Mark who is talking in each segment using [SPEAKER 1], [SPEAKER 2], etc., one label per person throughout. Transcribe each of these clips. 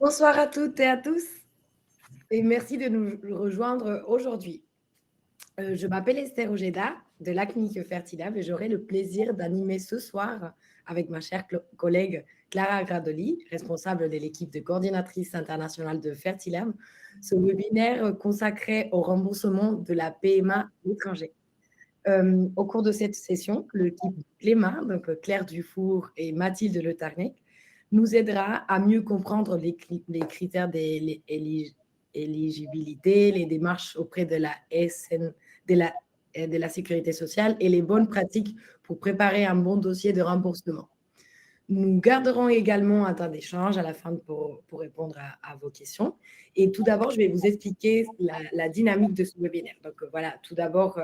[SPEAKER 1] Bonsoir à toutes et à tous et merci de nous rejoindre aujourd'hui. Je m'appelle Esther Ojeda de la clinique Fertilab et j'aurai le plaisir d'animer ce soir avec ma chère collègue Clara Gradoli, responsable de l'équipe de coordinatrice internationale de Fertilab, ce webinaire consacré au remboursement de la PMA à l'étranger. Au cours de cette session, l'équipe Cléma, donc Claire Dufour et Mathilde Le Tarnec, nous aidera à mieux comprendre les critères d'éligibilité, les démarches auprès de la SN, de la sécurité sociale et les bonnes pratiques pour préparer un bon dossier de remboursement. Nous garderons également un temps d'échange à la fin pour répondre à vos questions. Et tout d'abord, je vais vous expliquer la dynamique de ce webinaire. Donc voilà, tout d'abord,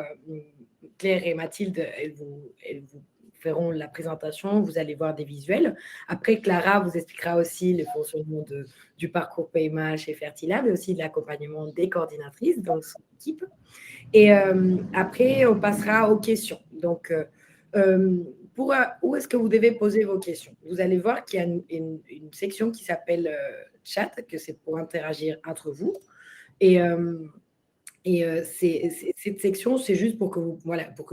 [SPEAKER 1] Claire et Mathilde, elles vous feront la présentation, vous allez voir des visuels. Après, Clara vous expliquera aussi le fonctionnement du parcours PMA chez Fertilab et aussi de l'accompagnement des coordinatrices dans son équipe. Et après, on passera aux questions. Donc, où est-ce que vous devez poser vos questions? Vous allez voir qu'il y a une section qui s'appelle chat, que c'est pour interagir entre vous. Et cette section, c'est juste pour que vous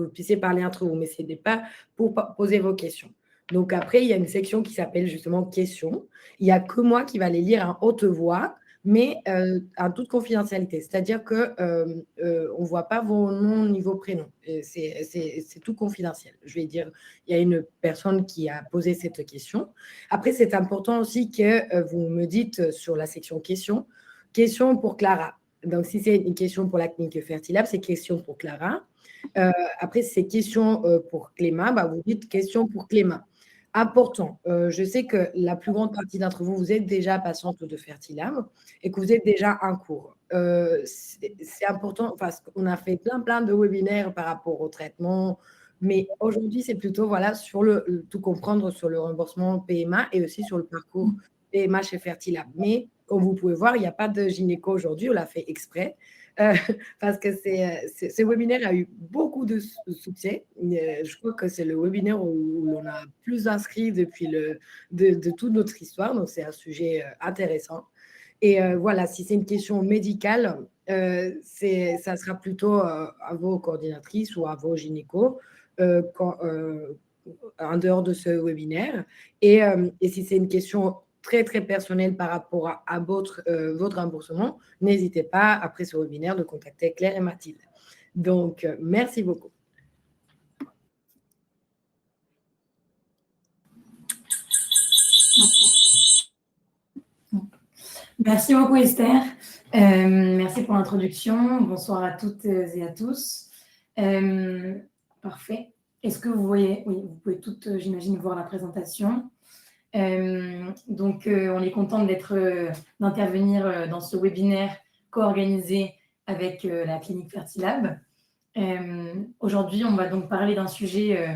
[SPEAKER 1] puissiez parler entre vous, mais ce n'est pas pour poser vos questions. Donc après, il y a une section qui s'appelle justement questions. Il n'y a que moi qui va les lire en haute voix, mais en toute confidentialité. C'est-à-dire qu'on ne voit pas vos noms ni vos prénoms. C'est tout confidentiel. Je vais dire, il y a une personne qui a posé cette question. Après, c'est important aussi que vous me dites sur la section questions, question pour Clara. Donc, si c'est une question pour la clinique Fertilab, c'est question pour Clara. Après, si c'est question pour Cléma, bah, vous dites question pour Cléma. Important, je sais que la plus grande partie d'entre vous, vous êtes déjà patiente de Fertilab et que vous êtes déjà en cours. C'est important parce qu'on a fait plein de webinaires par rapport au traitement, mais aujourd'hui, c'est plutôt sur tout comprendre sur le remboursement PMA et aussi sur le parcours PMA chez Fertilab. Mais comme vous pouvez voir, il n'y a pas de gynéco aujourd'hui, on l'a fait exprès. Parce que ce webinaire a eu beaucoup de succès. Je crois que c'est le webinaire où l'on a plus inscrit depuis de toute notre histoire. Donc, c'est un sujet intéressant. Et voilà, si c'est une question médicale, ça sera plutôt à vos coordinatrices ou à vos gynécos en dehors de ce webinaire. Et si c'est une question très personnelle par rapport à votre remboursement, n'hésitez pas, après ce webinaire, de contacter Claire et Mathilde. Donc, merci beaucoup.
[SPEAKER 2] Merci beaucoup Esther. Merci pour l'introduction. Bonsoir à toutes et à tous. Parfait. Est-ce que vous voyez? Oui, vous pouvez toutes, j'imagine, voir la présentation. Donc, on est contente d'intervenir dans ce webinaire co-organisé avec la clinique Fertilab. Aujourd'hui, on va donc parler d'un sujet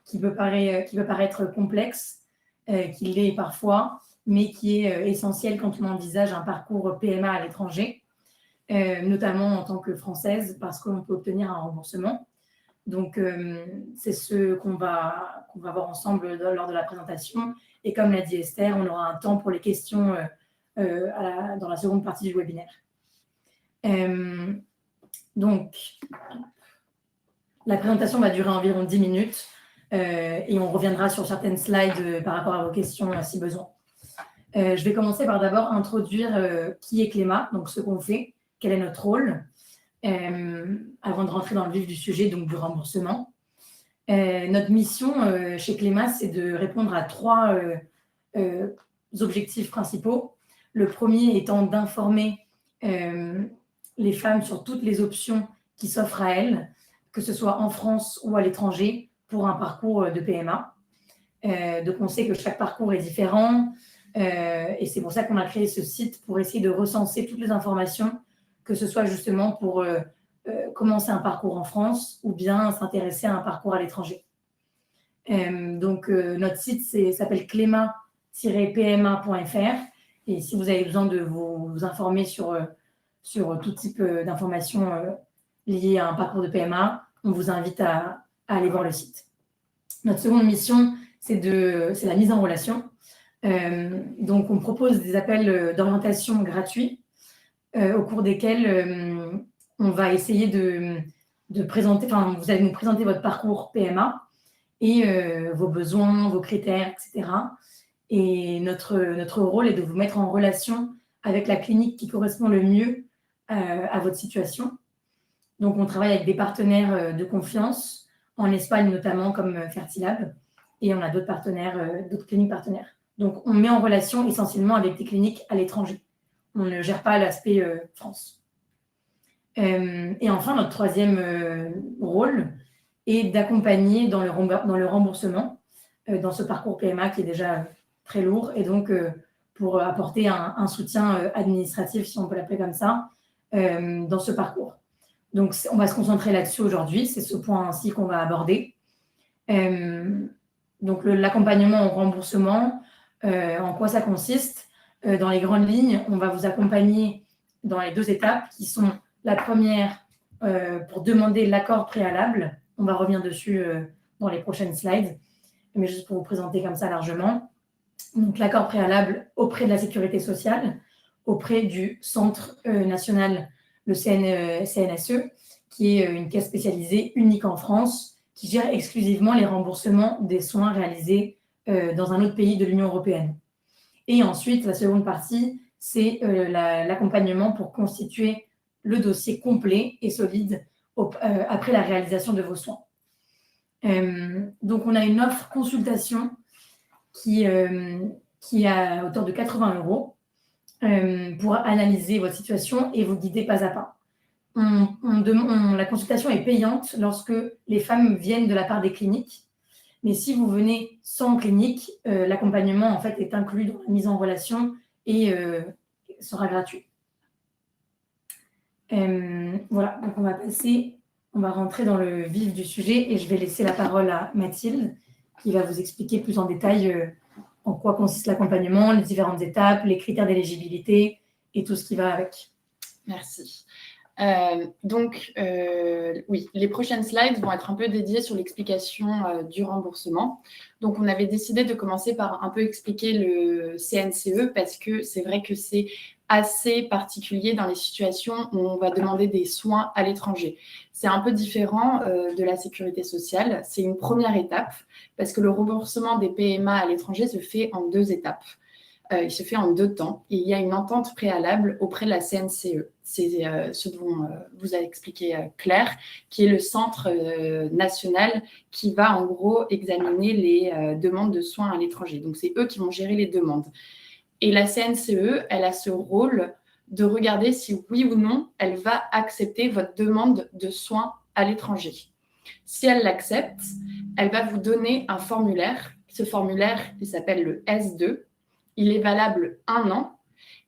[SPEAKER 2] qui peut paraître complexe, qui l'est parfois, mais qui est essentiel quand on envisage un parcours PMA à l'étranger, notamment en tant que Française, parce qu'on peut obtenir un remboursement. Donc, c'est ce qu'on va voir ensemble lors de la présentation. Et comme l'a dit Esther, on aura un temps pour les questions dans la seconde partie du webinaire. Donc, la présentation va durer environ 10 minutes et on reviendra sur certaines slides par rapport à vos questions si besoin. Je vais commencer par d'abord introduire qui est Cléma, donc ce qu'on fait, quel est notre rôle, avant de rentrer dans le vif du sujet, donc du remboursement. Notre mission chez Cléma, c'est de répondre à 3 objectifs principaux. Le premier étant d'informer les femmes sur toutes les options qui s'offrent à elles, que ce soit en France ou à l'étranger, pour un parcours de PMA. Donc, on sait que chaque parcours est différent et c'est pour ça qu'on a créé ce site pour essayer de recenser toutes les informations, que ce soit justement pour commencer un parcours en France ou bien s'intéresser à un parcours à l'étranger. Donc, notre site s'appelle clema-pma.fr et si vous avez besoin de vous informer sur tout type d'informations liées à un parcours de PMA, on vous invite à aller voir le site. Notre seconde mission, c'est la mise en relation. Donc, on propose des appels d'orientation gratuits au cours desquels on va essayer de présenter, vous allez nous présenter votre parcours PMA et vos besoins, vos critères, etc. Et notre rôle est de vous mettre en relation avec la clinique qui correspond le mieux à votre situation. Donc, on travaille avec des partenaires de confiance, en Espagne notamment, comme Fertilab, et on a d'autres partenaires, d'autres cliniques partenaires. Donc, on met en relation essentiellement avec des cliniques à l'étranger. On ne gère pas l'aspect France. Et enfin, notre troisième rôle est d'accompagner dans le remboursement, dans ce parcours PMA qui est déjà très lourd, et donc pour apporter un soutien administratif, si on peut l'appeler comme ça, dans ce parcours. Donc, on va se concentrer là-dessus aujourd'hui. C'est ce point-ci qu'on va aborder. Donc, l'accompagnement au remboursement, en quoi ça consiste? Dans les grandes lignes, on va vous accompagner dans les 2 étapes qui sont la première pour demander l'accord préalable. On va revenir dessus dans les prochaines slides, mais juste pour vous présenter comme ça largement. Donc, l'accord préalable auprès de la sécurité sociale, auprès du Centre national, le CNSE, qui est une caisse spécialisée unique en France, qui gère exclusivement les remboursements des soins réalisés dans un autre pays de l'Union européenne. Et ensuite, la seconde partie, c'est l'accompagnement pour constituer le dossier complet et solide après la réalisation de vos soins. Donc, on a une offre consultation qui est à hauteur de 80 € pour analyser votre situation et vous guider pas à pas. La consultation est payante lorsque les femmes viennent de la part des cliniques. Mais si vous venez sans clinique, l'accompagnement en fait est inclus dans la mise en relation et sera gratuit. Voilà, donc on va rentrer dans le vif du sujet et je vais laisser la parole à Mathilde qui va vous expliquer plus en détail en quoi consiste l'accompagnement, les différentes étapes, les critères d'éligibilité et tout ce qui va avec.
[SPEAKER 3] Merci. Oui, les prochaines slides vont être un peu dédiées sur l'explication du remboursement. Donc, on avait décidé de commencer par un peu expliquer le CNCE parce que c'est vrai que c'est assez particulier dans les situations où on va demander des soins à l'étranger. C'est un peu différent de la sécurité sociale. C'est une première étape parce que le remboursement des PMA à l'étranger se fait en 2 étapes. Il se fait en 2 temps. Et il y a une entente préalable auprès de la CNCE. C'est ce dont vous a expliqué Claire, qui est le centre national qui va en gros examiner les demandes de soins à l'étranger. Donc, c'est eux qui vont gérer les demandes. Et la CNCE, elle a ce rôle de regarder si oui ou non, elle va accepter votre demande de soins à l'étranger. Si elle l'accepte, elle va vous donner un formulaire. Ce formulaire, il s'appelle le S2. Il est valable 1 an.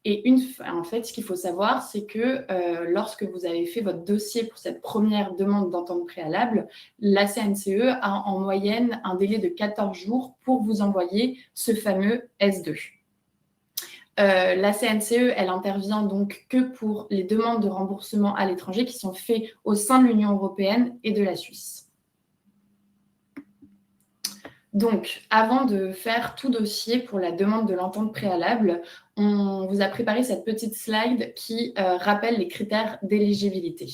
[SPEAKER 3] Et en fait, ce qu'il faut savoir, c'est que lorsque vous avez fait votre dossier pour cette première demande d'entente préalable, la CNCE a en moyenne un délai de 14 jours pour vous envoyer ce fameux S2. La CNCE, elle intervient donc que pour les demandes de remboursement à l'étranger qui sont faites au sein de l'Union européenne et de la Suisse. Donc, avant de faire tout dossier pour la demande de l'entente préalable, on vous a préparé cette petite slide qui rappelle les critères d'éligibilité.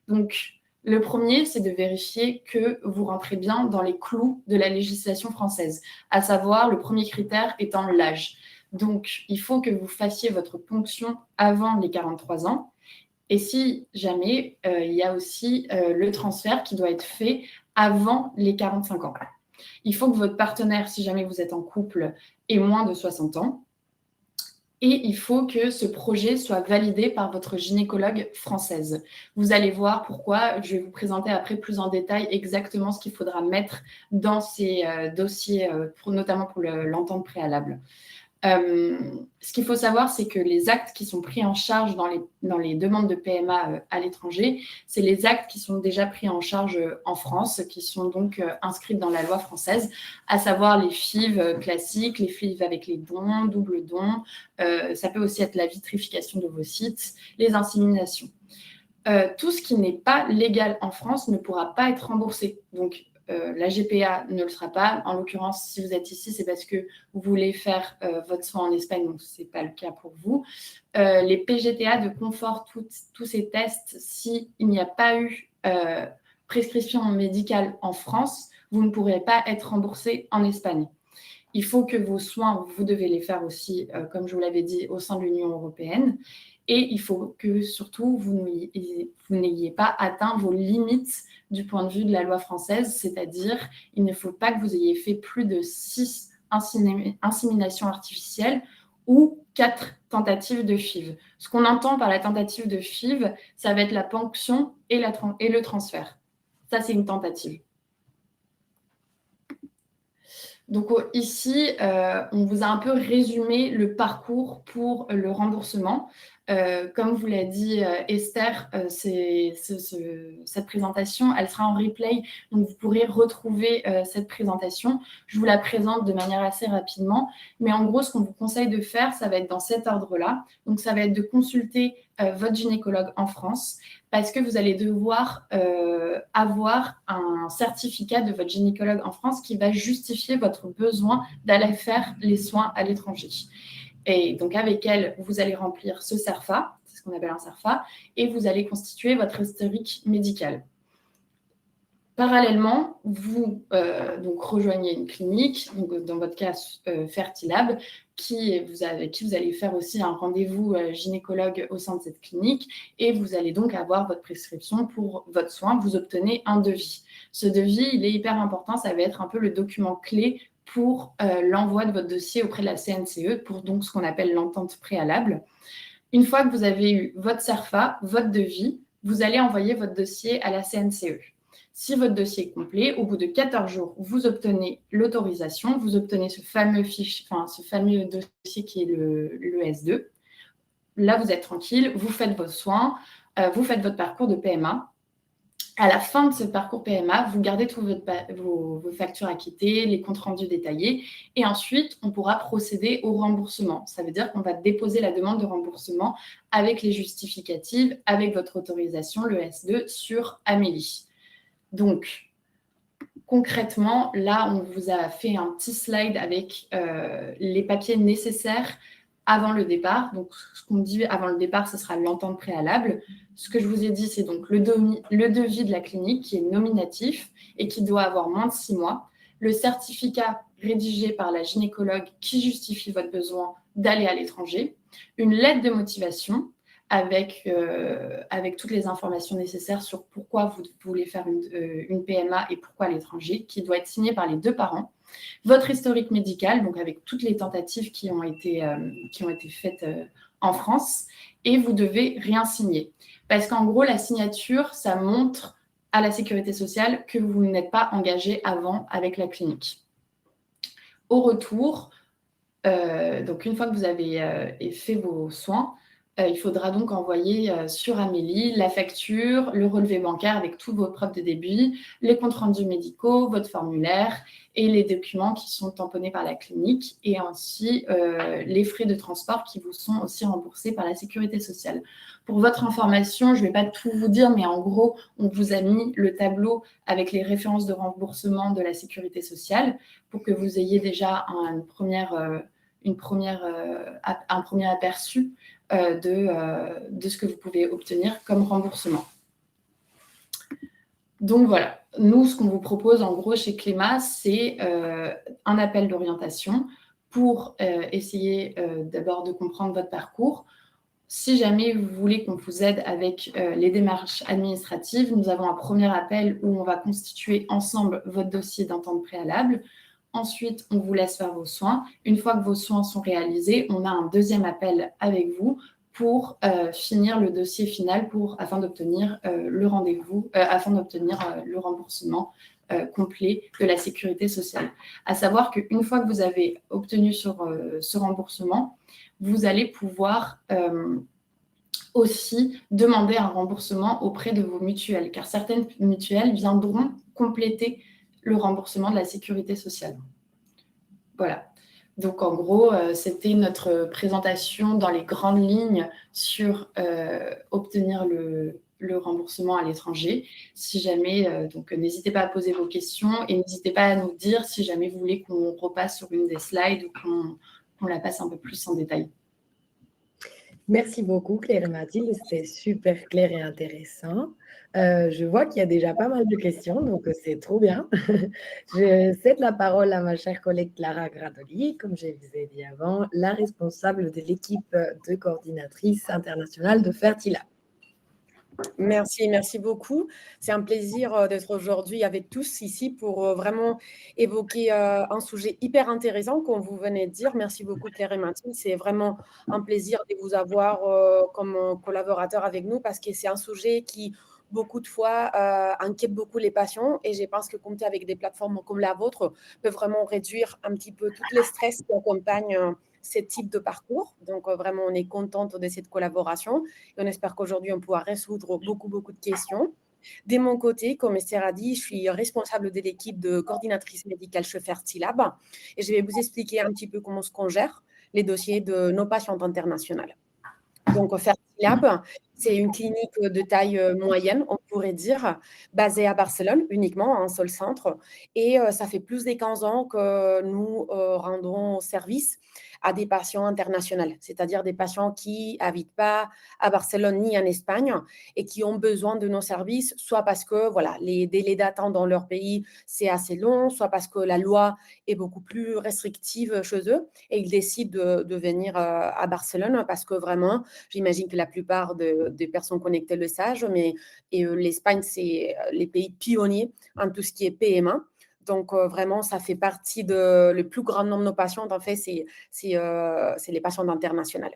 [SPEAKER 3] Donc, le premier, c'est de vérifier que vous rentrez bien dans les clous de la législation française, à savoir le premier critère étant l'âge. Donc, il faut que vous fassiez votre ponction avant les 43 ans. Et si jamais, il y a aussi le transfert qui doit être fait avant les 45 ans. Il faut que votre partenaire, si jamais vous êtes en couple, ait moins de 60 ans. Et il faut que ce projet soit validé par votre gynécologue française. Vous allez voir pourquoi. Je vais vous présenter après plus en détail exactement ce qu'il faudra mettre dans ces dossiers, notamment pour l'entente préalable. Ce qu'il faut savoir, c'est que les actes qui sont pris en charge dans les demandes de PMA à l'étranger, c'est les actes qui sont déjà pris en charge en France, qui sont donc inscrits dans la loi française, à savoir les FIV classiques, les FIV avec les dons, double dons, ça peut aussi être la vitrification de vos sites, les inséminations. Tout ce qui n'est pas légal en France ne pourra pas être remboursé. Donc, la GPA ne le sera pas. En l'occurrence, si vous êtes ici, c'est parce que vous voulez faire votre soin en Espagne, donc ce n'est pas le cas pour vous. Les PGTA de confort, tous ces tests, s'il n'y a pas eu prescription médicale en France, vous ne pourrez pas être remboursé en Espagne. Il faut que vos soins, vous devez les faire aussi, comme je vous l'avais dit, au sein de l'Union européenne. Et il faut que, surtout, vous n'ayez pas atteint vos limites du point de vue de la loi française, c'est-à-dire il ne faut pas que vous ayez fait plus de 6 inséminations artificielles ou 4 tentatives de FIV. Ce qu'on entend par la tentative de FIV, ça va être la ponction et le transfert. Ça, c'est une tentative. Donc ici, on vous a un peu résumé le parcours pour le remboursement. Comme vous l'a dit Esther, cette présentation, elle sera en replay, donc vous pourrez retrouver cette présentation. Je vous la présente de manière assez rapidement, mais en gros, ce qu'on vous conseille de faire, ça va être dans cet ordre-là. Donc ça va être de consulter votre gynécologue en France, parce que vous allez devoir avoir un certificat de votre gynécologue en France qui va justifier votre besoin d'aller faire les soins à l'étranger. Et donc, avec elle, vous allez remplir ce CERFA, c'est ce qu'on appelle un CERFA, et vous allez constituer votre historique médical. Parallèlement, vous donc rejoignez une clinique, donc dans votre cas Fertilab, avec qui vous allez faire aussi un rendez-vous gynécologue au sein de cette clinique, et vous allez donc avoir votre prescription pour votre soin. Vous obtenez un devis. Ce devis, il est hyper important, ça va être un peu le document clé pour l'envoi de votre dossier auprès de la CNCE, pour donc ce qu'on appelle l'entente préalable. Une fois que vous avez eu votre CERFA, votre devis, vous allez envoyer votre dossier à la CNCE. Si votre dossier est complet, au bout de 14 jours, vous obtenez l'autorisation, vous obtenez ce fameux dossier qui est le S2. Là, vous êtes tranquille, vous faites vos soins, vous faites votre parcours de PMA. À la fin de ce parcours PMA, vous gardez toutes vos factures acquittées, les comptes rendus détaillés, et ensuite, on pourra procéder au remboursement. Ça veut dire qu'on va déposer la demande de remboursement avec les justificatifs, avec votre autorisation, le S2, sur Amélie. Donc, concrètement, là, on vous a fait un petit slide avec les papiers nécessaires avant le départ. Donc, ce qu'on dit avant le départ, ce sera l'entente préalable. Ce que je vous ai dit, c'est donc le devis de la clinique qui est nominatif et qui doit avoir moins de 6 mois. Le certificat rédigé par la gynécologue qui justifie votre besoin d'aller à l'étranger. Une lettre de motivation avec toutes les informations nécessaires sur pourquoi vous voulez faire une PMA et pourquoi à l'étranger, qui doit être signée par les 2 parents. Votre historique médical, donc avec toutes les tentatives qui ont été faites en France, et vous devez rien signer. Parce qu'en gros, la signature, ça montre à la sécurité sociale que vous n'êtes pas engagé avant avec la clinique. Au retour, donc une fois que vous avez fait vos soins, il faudra donc envoyer sur Amélie la facture, le relevé bancaire avec toutes vos preuves de débit, les comptes rendus médicaux, votre formulaire et les documents qui sont tamponnés par la clinique, et ainsi les frais de transport qui vous sont aussi remboursés par la sécurité sociale. Pour votre information, je ne vais pas tout vous dire, mais en gros, on vous a mis le tableau avec les références de remboursement de la sécurité sociale pour que vous ayez déjà un premier aperçu de ce que vous pouvez obtenir comme remboursement. Donc voilà, nous, ce qu'on vous propose en gros chez Cléma, c'est un appel d'orientation pour essayer d'abord de comprendre votre parcours. Si jamais vous voulez qu'on vous aide avec les démarches administratives, nous avons un premier appel où on va constituer ensemble votre dossier d'entente préalable. Ensuite, on vous laisse faire vos soins. Une fois que vos soins sont réalisés, on a un deuxième appel avec vous pour finir le dossier final afin d'obtenir le rendez-vous, afin d'obtenir le remboursement complet de la sécurité sociale. À savoir qu'une fois que vous avez obtenu ce remboursement, vous allez pouvoir aussi demander un remboursement auprès de vos mutuelles, car certaines mutuelles viendront compléter le remboursement de la sécurité sociale. Voilà. Donc, en gros, c'était notre présentation dans les grandes lignes sur obtenir le remboursement à l'étranger. Si jamais, donc n'hésitez pas à poser vos questions et n'hésitez pas à nous dire si jamais vous voulez qu'on repasse sur une des slides ou qu'on la passe un peu plus en détail.
[SPEAKER 1] Merci beaucoup, Claire et Mathilde. C'était super clair et intéressant. Je vois qu'il y a déjà pas mal de questions, donc c'est trop bien. Je cède la parole à ma chère collègue Clara Gradoli, comme je vous ai dit avant, la responsable de l'équipe de coordinatrice internationale de Fertilab.
[SPEAKER 4] Merci beaucoup. C'est un plaisir d'être aujourd'hui avec tous ici pour vraiment évoquer un sujet hyper intéressant, comme vous venez de dire. Merci beaucoup, Claire et Mathilde. C'est vraiment un plaisir de vous avoir comme collaborateur avec nous parce que c'est un sujet qui, beaucoup de fois, inquiète beaucoup les patients. Et je pense que compter avec des plateformes comme la vôtre peut vraiment réduire un petit peu tout le stress qui accompagne ce type de parcours. Donc, vraiment, on est contente de cette collaboration. Et on espère qu'aujourd'hui, on pourra résoudre beaucoup de questions. De mon côté, comme Esther a dit, je suis responsable de l'équipe de coordinatrice médicale chez Fertilab et je vais vous expliquer un petit peu comment on gère les dossiers de nos patientes internationales. Donc, Fertilab, c'est une clinique de taille moyenne, on pourrait dire, basée à Barcelone, uniquement, un seul centre. Et ça fait plus de 15 ans que nous rendons service à des patients internationaux, c'est-à-dire des patients qui n'habitent pas à Barcelone ni en Espagne et qui ont besoin de nos services, soit parce que voilà, les délais d'attente dans leur pays, c'est assez long, soit parce que la loi est beaucoup plus restrictive chez eux et ils décident de venir à Barcelone parce que vraiment, j'imagine que la plupart des personnes connectées le savent, mais l'Espagne, c'est les pays pionniers en tout ce qui est PMA. Donc, vraiment, ça fait partie le plus grand nombre de nos patients. En fait, c'est les patients internationaux.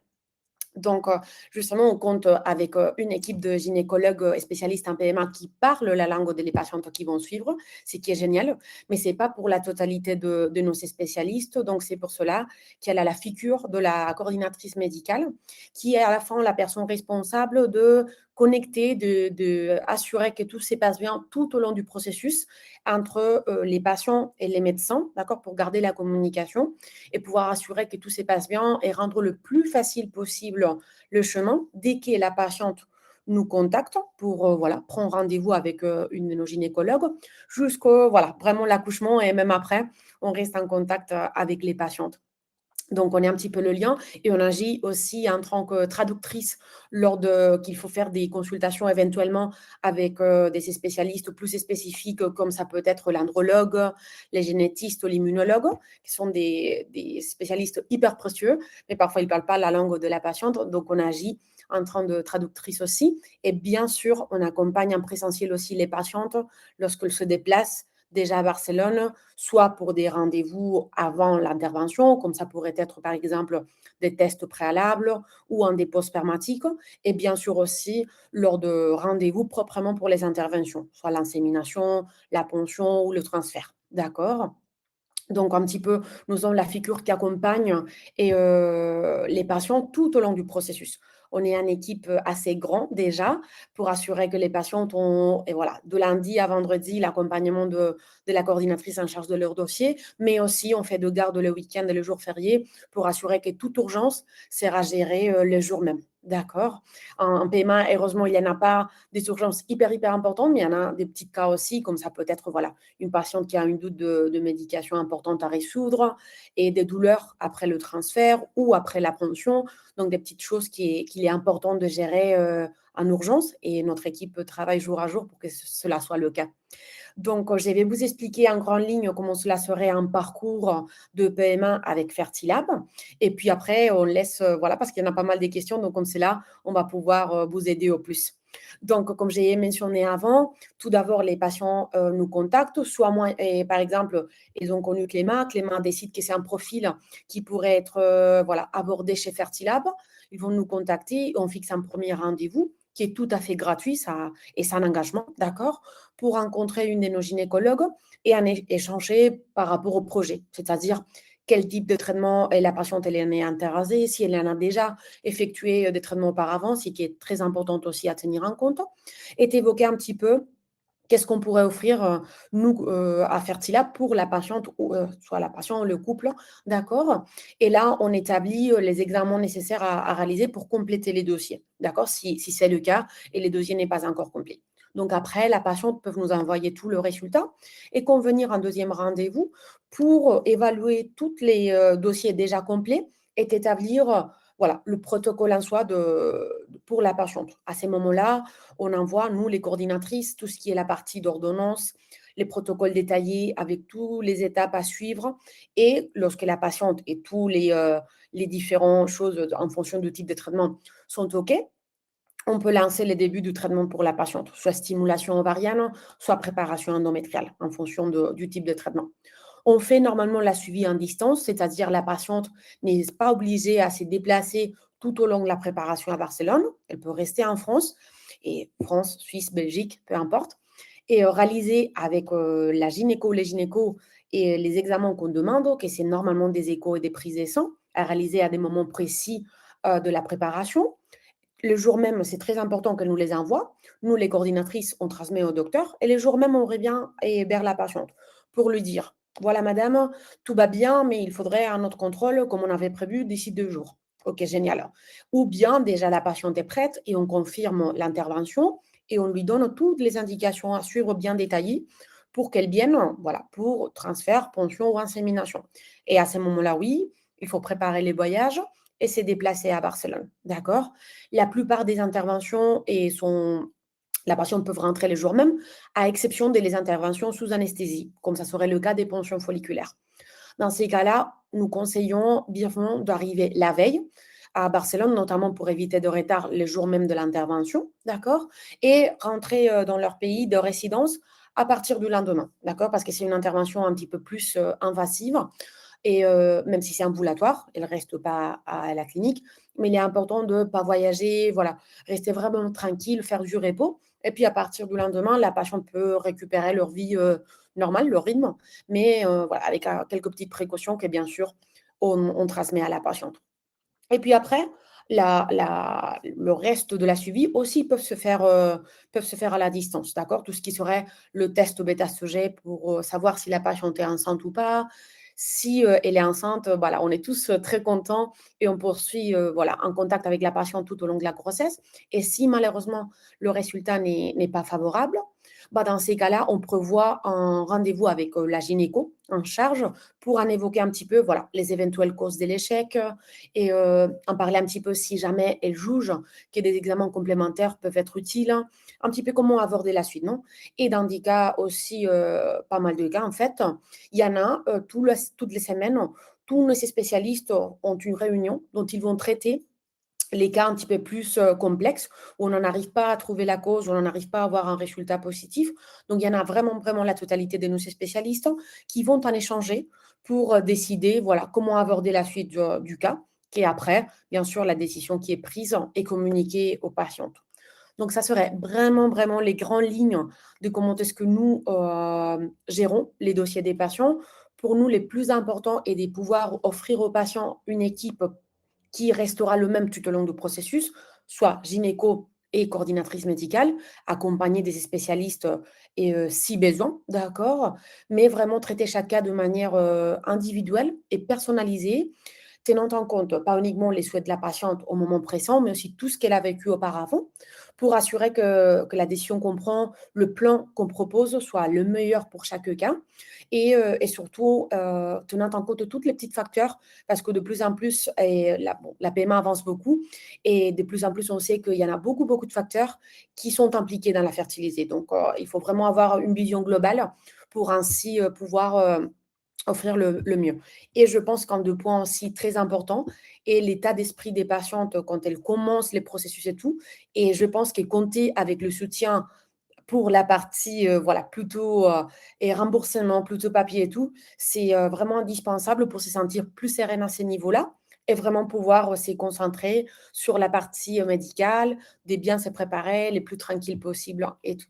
[SPEAKER 4] Donc, justement, on compte avec une équipe de gynécologues spécialistes en PMA qui parlent la langue des patientes qui vont suivre, ce qui est génial. Mais ce n'est pas pour la totalité de nos spécialistes. Donc, c'est pour cela qu'elle a la figure de la coordinatrice médicale qui est à la fin la personne responsable de connecter, d'assurer que tout se passe bien tout au long du processus entre les patients et les médecins, d'accord, pour garder la communication et pouvoir assurer que tout se passe bien et rendre le plus facile possible le chemin dès que la patiente nous contacte pour prendre rendez-vous avec une de nos gynécologues jusqu'au vraiment l'accouchement et même après, on reste en contact avec les patientes. Donc, on est un petit peu le lien et on agit aussi en tant que traductrice qu'il faut faire des consultations éventuellement avec des spécialistes plus spécifiques comme ça peut être l'andrologue, les génétistes ou l'immunologue, qui sont des spécialistes hyper précieux, mais parfois ils ne parlent pas la langue de la patiente. Donc, on agit en tant de traductrice aussi. Et bien sûr, on accompagne en présentiel aussi les patientes lorsqu'elles se déplacent déjà à Barcelone, soit pour des rendez-vous avant l'intervention, comme ça pourrait être par exemple des tests préalables ou en dépôt spermatique, et bien sûr aussi lors de rendez-vous proprement pour les interventions, soit l'insémination, la ponction ou le transfert. D'accord ? Donc, un petit peu, nous sommes la figure qui accompagne les patients tout au long du processus. On est une équipe assez grande déjà pour assurer que les patients ont, de lundi à vendredi, l'accompagnement de la coordinatrice en charge de leur dossier, mais aussi on fait de garde le week-end et le jour férié pour assurer que toute urgence sera gérée le jour même. D'accord. En PMA, heureusement, il n'y en a pas des urgences hyper importantes, mais il y en a des petits cas aussi, comme ça peut être une patiente qui a un doute de médication importante à résoudre et des douleurs après le transfert ou après la ponction. Donc, des petites choses qu'il est important de gérer en urgence et notre équipe travaille jour à jour pour que cela soit le cas. Donc, je vais vous expliquer en grande ligne comment cela serait un parcours de PMA avec Fertilab. Et puis après, on laisse, parce qu'il y en a pas mal de questions. Donc, comme c'est là, on va pouvoir vous aider au plus. Donc, comme j'ai mentionné avant, tout d'abord, les patients nous contactent. Soit moi, et par exemple, ils ont connu Clément. Clément décide que c'est un profil qui pourrait être abordé chez Fertilab. Ils vont nous contacter. On fixe un premier rendez-vous qui est tout à fait gratuit et sans engagement, d'accord, pour rencontrer une de nos gynécologues et en échanger par rapport au projet, c'est-à-dire quel type de traitement la patiente elle en est intéressée, si elle en a déjà effectué des traitements auparavant, ce qui est très important aussi à tenir en compte, et évoquer un petit peu qu'est-ce qu'on pourrait offrir, nous, à Fertila pour la patiente, ou soit la patiente ou le couple, d'accord? Et là, on établit les examens nécessaires à réaliser pour compléter les dossiers, d'accord? Si c'est le cas et les dossiers n'est pas encore complet. Donc après, la patiente peut nous envoyer tout le résultat et convenir un deuxième rendez-vous pour évaluer tous les dossiers déjà complets et établir voilà, le protocole en soi pour la patiente. À ces moments-là, on envoie, nous, les coordinatrices, tout ce qui est la partie d'ordonnance, les protocoles détaillés avec toutes les étapes à suivre. Et lorsque la patiente et tous les différentes choses en fonction du type de traitement sont OK, on peut lancer les débuts du traitement pour la patiente, soit stimulation ovarienne, soit préparation endométriale, en fonction du type de traitement. On fait normalement la suivi en distance, c'est-à-dire la patiente n'est pas obligée à se déplacer tout au long de la préparation à Barcelone. Elle peut rester en France, et France, Suisse, Belgique, peu importe, et réaliser avec la gynéco ou les gynécos et les examens qu'on demande, que c'est normalement des échos et des prises de sang, à réaliser à des moments précis de la préparation. Le jour même, c'est très important qu'elle nous les envoie. Nous, les coordinatrices, on transmet au docteur. Et le jour même, on revient et vers la patiente pour lui dire, voilà madame, tout va bien, mais il faudrait un autre contrôle comme on avait prévu d'ici 2 jours. Ok, génial. Ou bien déjà la patiente est prête et on confirme l'intervention et on lui donne toutes les indications à suivre bien détaillées pour qu'elle vienne, voilà, pour transfert, pension ou insémination. Et à ce moment-là, oui, il faut préparer les voyages et se déplacer à Barcelone. D'accord? La plupart des interventions la patiente peut rentrer le jour même, à exception des interventions sous anesthésie, comme ça serait le cas des pensions folliculaires. Dans ces cas-là, nous conseillons vivement d'arriver la veille à Barcelone, notamment pour éviter de retard le jour même de l'intervention, d'accord? Et rentrer dans leur pays de résidence à partir du lendemain, d'accord? Parce que c'est une intervention un petit peu plus invasive. Et même si c'est ambulatoire, elle ne reste pas à la clinique, mais il est important de ne pas voyager, voilà, rester vraiment tranquille, faire du repos. Et puis à partir du lendemain, la patiente peut récupérer leur vie normale, leur rythme, mais voilà, avec quelques petites précautions que bien sûr on transmet à la patiente. Et puis après, le reste de la suivi aussi peuvent se faire à la distance, d'accord? Tout ce qui serait le test bêta-sujet pour savoir si la patiente est enceinte ou pas. Si elle est enceinte, voilà, on est tous très contents et on poursuit voilà, en contact avec la patiente tout au long de la grossesse. Et si malheureusement le résultat n'est pas favorable, bah, dans ces cas-là, on prévoit un rendez-vous avec la gynéco en charge pour en évoquer un petit peu voilà, les éventuelles causes de l'échec et en parler un petit peu si jamais elle juge que des examens complémentaires peuvent être utiles, un petit peu comment aborder la suite, non? Et dans des cas aussi, pas mal de cas en fait, il y en a toutes les semaines, tous nos spécialistes ont une réunion dont ils vont traiter les cas un petit peu plus complexes, où on n'en arrive pas à trouver la cause, où on n'en arrive pas à avoir un résultat positif. Donc, il y en a vraiment, vraiment la totalité de nos spécialistes qui vont en échanger pour décider voilà, comment aborder la suite du cas, et après, bien sûr, la décision qui est prise et communiquée aux patientes. Donc, ça serait vraiment, vraiment les grandes lignes de comment est-ce que nous gérons les dossiers des patients. Pour nous, les plus importants est de pouvoir offrir aux patients une équipe qui restera le même tout au long du processus, soit gynéco et coordinatrice médicale, accompagnée des spécialistes et si besoin, d'accord, mais vraiment traiter chaque cas de manière individuelle et personnalisée, tenant en compte pas uniquement les souhaits de la patiente au moment présent, mais aussi tout ce qu'elle a vécu auparavant, pour assurer que la décision qu'on prend, le plan qu'on propose soit le meilleur pour chaque cas, et surtout tenant en compte de tous les petits facteurs, parce que de plus en plus, la PMA avance beaucoup, et de plus en plus, on sait qu'il y en a beaucoup, beaucoup de facteurs qui sont impliqués dans la fertilité. Donc, il faut vraiment avoir une vision globale pour ainsi pouvoir offrir le mieux. Et je pense qu'un deux points aussi très importants est l'état d'esprit des patientes quand elles commencent les processus et tout. Et je pense que compter avec le soutien pour la partie voilà, plutôt et remboursement, plutôt papier et tout, c'est vraiment indispensable pour se sentir plus sereine à ces niveaux-là et vraiment pouvoir se concentrer sur la partie médicale, de bien se préparer, les plus tranquilles possible et tout.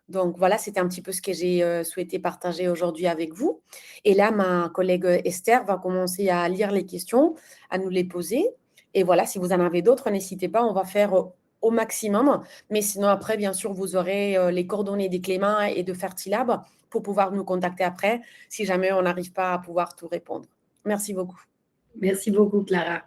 [SPEAKER 4] Donc voilà, c'était un petit peu ce que j'ai souhaité partager aujourd'hui avec vous. Et là, ma collègue Esther va commencer à lire les questions, à nous les poser. Et voilà, si vous en avez d'autres, n'hésitez pas, on va faire au maximum. Mais sinon, après, bien sûr, vous aurez les coordonnées des Clément et de Fertilab pour pouvoir nous contacter après si jamais on n'arrive pas à pouvoir tout répondre. Merci beaucoup.
[SPEAKER 1] Merci beaucoup, Clara,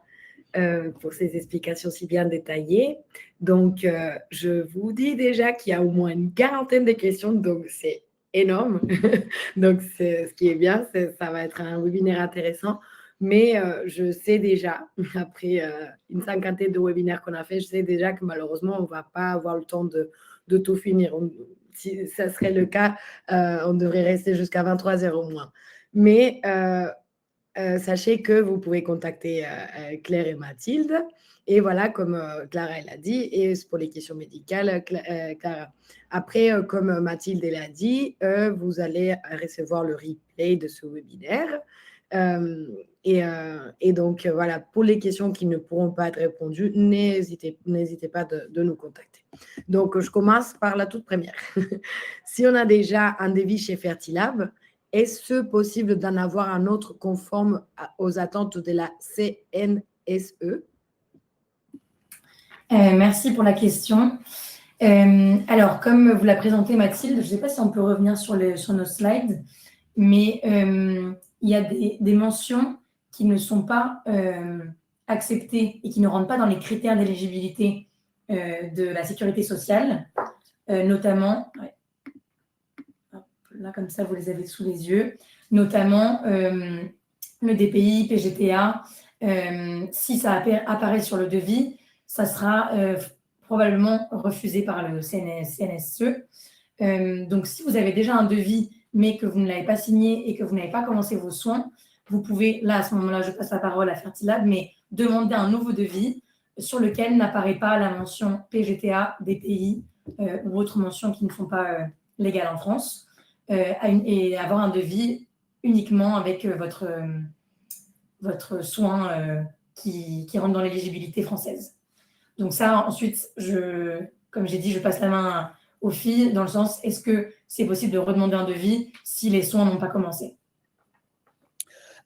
[SPEAKER 1] pour ces explications si bien détaillées. Donc, je vous dis déjà qu'il y a au moins une quarantaine de questions, donc c'est énorme. Donc, ce qui est bien, ça va être un webinaire intéressant. Mais je sais déjà, après une cinquantaine de webinaires qu'on a fait, je sais déjà que malheureusement, on ne va pas avoir le temps de tout finir. Si ça serait le cas, on devrait rester jusqu'à 23 heures au moins. Mais sachez que vous pouvez contacter Claire et Mathilde. Et voilà, comme Clara l'a dit, et pour les questions médicales, Clara. Après, comme Mathilde l'a dit, vous allez recevoir le replay de ce webinaire. Et donc, voilà, pour les questions qui ne pourront pas être répondues, n'hésitez pas de nous contacter. Donc, je commence par la toute première. Si on a déjà un devis chez Fertilab, est-ce possible d'en avoir un autre conforme aux attentes de la CNSE?
[SPEAKER 2] Merci pour la question. Alors, comme vous l'a présenté Mathilde, je ne sais pas si on peut revenir sur nos slides, mais il y a des mentions qui ne sont pas acceptées et qui ne rentrent pas dans les critères d'éligibilité de la sécurité sociale, notamment, là comme ça vous les avez sous les yeux, notamment le DPI, PGTA. Si ça apparaît sur le devis, ça sera probablement refusé par le CNSE. Donc, si vous avez déjà un devis, mais que vous ne l'avez pas signé et que vous n'avez pas commencé vos soins, vous pouvez, là, à ce moment-là, je passe la parole à Fertilab, mais demander un nouveau devis sur lequel n'apparaît pas la mention PGTA, DPI ou autres mentions qui ne sont pas légales en France, et avoir un devis uniquement avec votre soin qui rentre dans l'éligibilité française. Donc ça, ensuite, comme j'ai dit, je passe la main aux filles dans le sens, est-ce que c'est possible de redemander un devis si les soins n'ont pas commencé?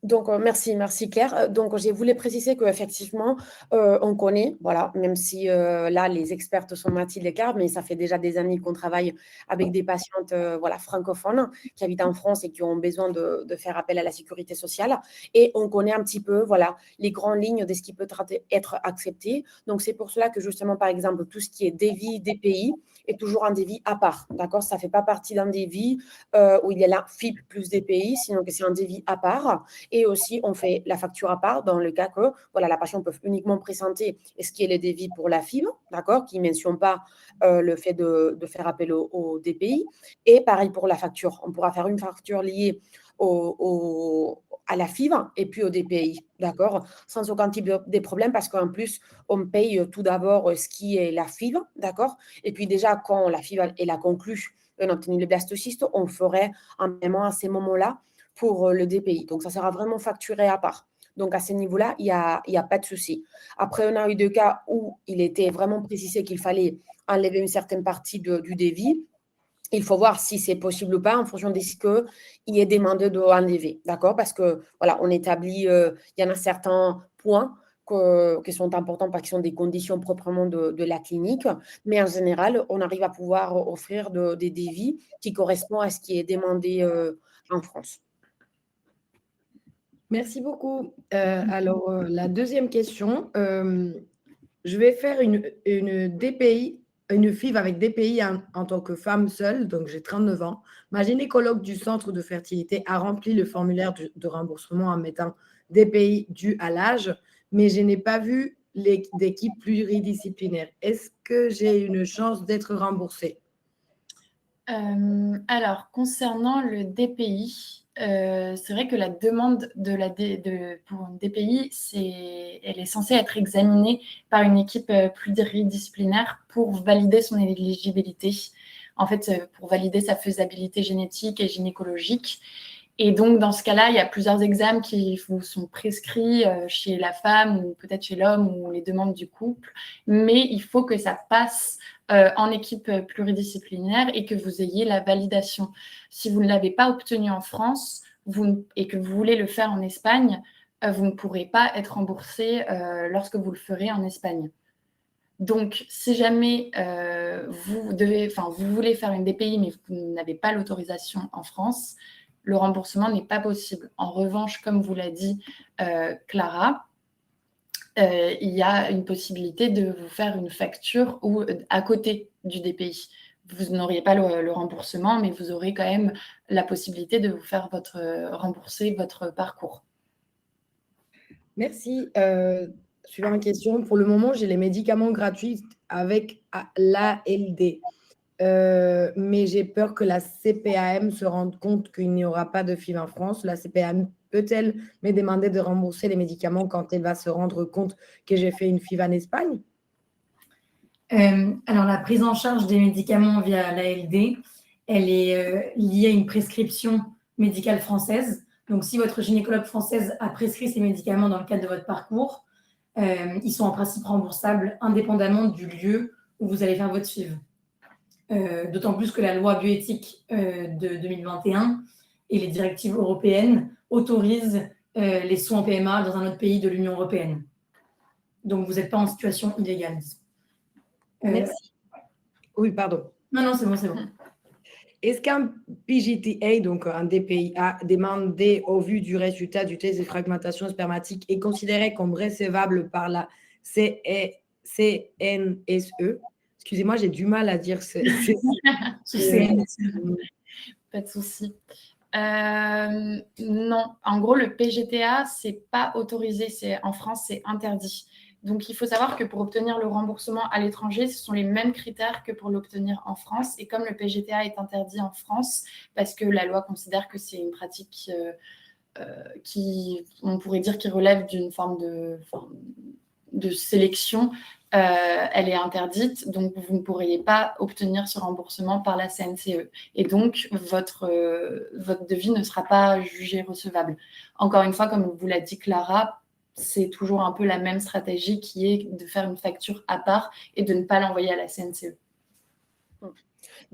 [SPEAKER 4] Donc, merci Claire. Donc, je voulais préciser qu'effectivement, on connaît, voilà, même si là, les expertes sont Mathilde et Claire, mais ça fait déjà des années qu'on travaille avec des patientes voilà, francophones qui habitent en France et qui ont besoin de faire appel à la sécurité sociale. Et on connaît un petit peu voilà, les grandes lignes de ce qui peut être accepté. Donc, c'est pour cela que justement, par exemple, tout ce qui est devis, DPI, est toujours un devis à part, d'accord? Ça ne fait pas partie d'un devis où il y a la FIP plus DPI, sinon que c'est un devis à part. Et aussi, on fait la facture à part dans le cas que voilà, la patiente peut uniquement présenter ce qui est le devis pour la FIB, d'accord, qui ne mentionne pas le fait de faire appel au DPI. Et pareil pour la facture. On pourra faire une facture liée à la FIB et puis au DPI, d'accord, sans aucun type de problème parce qu'en plus, on paye tout d'abord ce qui est la FIB, d'accord, et puis déjà, quand la FIB est la conclue, on a obtenu le blastocyste, on ferait un paiement à ces moments-là pour le DPI. Donc, ça sera vraiment facturé à part. Donc, à ce niveau-là, il n'y a pas de souci. Après, on a eu deux cas où il était vraiment précisé qu'il fallait enlever une certaine partie du devis. Il faut voir si c'est possible ou pas en fonction de ce qu'il est demandé de enlever. D'accord? Parce que, voilà, on établit, il y en a certains points qui sont importants parce qu'ils sont des conditions proprement de la clinique. Mais en général, on arrive à pouvoir offrir des devis qui correspondent à ce qui est demandé en France.
[SPEAKER 1] Merci beaucoup. Alors, la deuxième question, je vais faire une DPI, une FIV avec DPI en tant que femme seule, donc j'ai 39 ans. Ma gynécologue du centre de fertilité a rempli le formulaire de remboursement en mettant DPI dû à l'âge, mais je n'ai pas vu d'équipe pluridisciplinaire. Est-ce que j'ai une chance d'être remboursée?
[SPEAKER 3] Alors, concernant le DPI, c'est vrai que la demande pour un DPI, elle est censée être examinée par une équipe pluridisciplinaire pour valider son éligibilité. En fait, pour valider sa faisabilité génétique et gynécologique. Et donc, dans ce cas-là, il y a plusieurs examens qui vous sont prescrits chez la femme ou peut-être chez l'homme ou les deux membres du couple. Mais il faut que ça passe en équipe pluridisciplinaire et que vous ayez la validation. Si vous ne l'avez pas obtenu en France et que vous voulez le faire en Espagne, vous ne pourrez pas être remboursé lorsque vous le ferez en Espagne. Donc, si jamais vous voulez faire une DPI, mais vous n'avez pas l'autorisation en France, le remboursement n'est pas possible. En revanche, comme vous l'a dit Clara, il y a une possibilité de vous faire une facture ou à côté du DPI. Vous n'auriez pas le remboursement, mais vous aurez quand même la possibilité de vous faire rembourser votre parcours.
[SPEAKER 1] Merci. Suivante question. Pour le moment, j'ai les médicaments gratuits avec l'ALD. Mais j'ai peur que la CPAM se rende compte qu'il n'y aura pas de FIV en France. La CPAM peut-elle me demander de rembourser les médicaments quand elle va se rendre compte que j'ai fait une FIV en Espagne?
[SPEAKER 2] Alors, la prise en charge des médicaments via l'ALD, elle est liée à une prescription médicale française. Donc, si votre gynécologue française a prescrit ces médicaments dans le cadre de votre parcours, ils sont en principe remboursables indépendamment du lieu où vous allez faire votre FIV. D'autant plus que la loi bioéthique de 2021 et les directives européennes autorisent les soins en PMA dans un autre pays de l'Union européenne. Donc, vous n'êtes pas en situation illégale.
[SPEAKER 1] Merci. Oui, pardon.
[SPEAKER 2] Non, c'est bon.
[SPEAKER 1] Est-ce qu'un PGTA, donc un DPIA, demandé au vu du résultat du test de fragmentation spermatique est considéré comme recevable par la CNSE? Excusez-moi, j'ai du mal à dire
[SPEAKER 3] Pas de souci. Non, en gros, le PGTA, c'est pas autorisé. En France, c'est interdit. Donc, il faut savoir que pour obtenir le remboursement à l'étranger, ce sont les mêmes critères que pour l'obtenir en France. Et comme le PGTA est interdit en France, parce que la loi considère que c'est une pratique on pourrait dire, qui relève d'une forme de sélection, elle est interdite. Donc, vous ne pourriez pas obtenir ce remboursement par la CNCE. Et donc, votre devis ne sera pas jugé recevable. Encore une fois, comme vous l'a dit Clara, c'est toujours un peu la même stratégie qui est de faire une facture à part et de ne pas l'envoyer à la CNCE.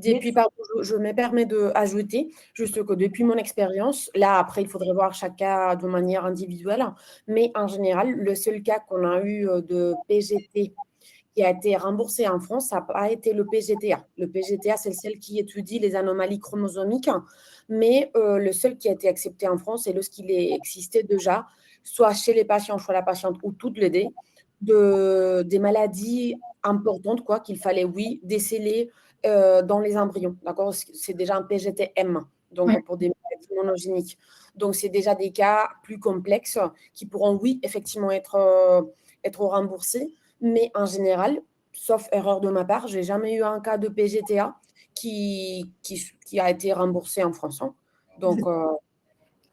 [SPEAKER 4] Et puis, pardon, je me permets d'ajouter, juste que depuis mon expérience, là, après, il faudrait voir chaque cas de manière individuelle, mais en général, le seul cas qu'on a eu de PGT qui a été remboursé en France, ça n'a pas été le PGTA. Le PGTA, c'est celle qui étudie les anomalies chromosomiques, mais le seul qui a été accepté en France, c'est lorsqu'il existait déjà, soit chez les patients, soit la patiente, ou toutes les deux, des maladies importantes, quoi, qu'il fallait, oui, déceler dans les embryons. D'accord? C'est déjà un PGT-M, donc pour des maladies monogéniques. Donc, c'est déjà des cas plus complexes qui pourront, oui, effectivement être remboursés. Mais en général, sauf erreur de ma part, je n'ai jamais eu un cas de PGTA qui a été remboursé en France. Donc,